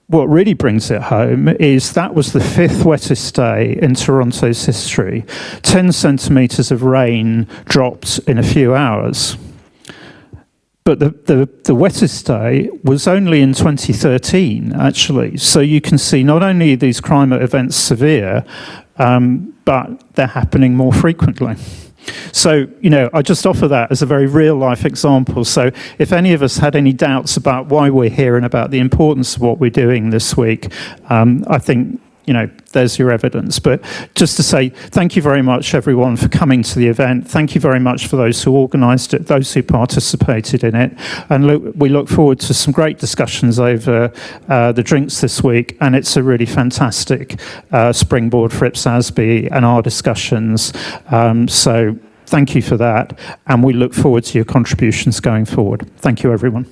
what really brings it home is that was the 5th wettest day in Toronto's history. 10 centimetres of rain dropped in a few hours. But the wettest day was only in 2013, actually. So you can see not only are these climate events severe, but they're happening more frequently. So, I just offer that as a very real-life example. So if any of us had any doubts about why we're here and about the importance of what we're doing this week, I think, there's your evidence. But just to say thank you very much, everyone, for coming to the event. Thank you very much for those who organised it, those who participated in it. And we look forward to some great discussions over the drinks this week. And it's a really fantastic springboard for IPSASB and our discussions. So thank you for that. And we look forward to your contributions going forward. Thank you, everyone.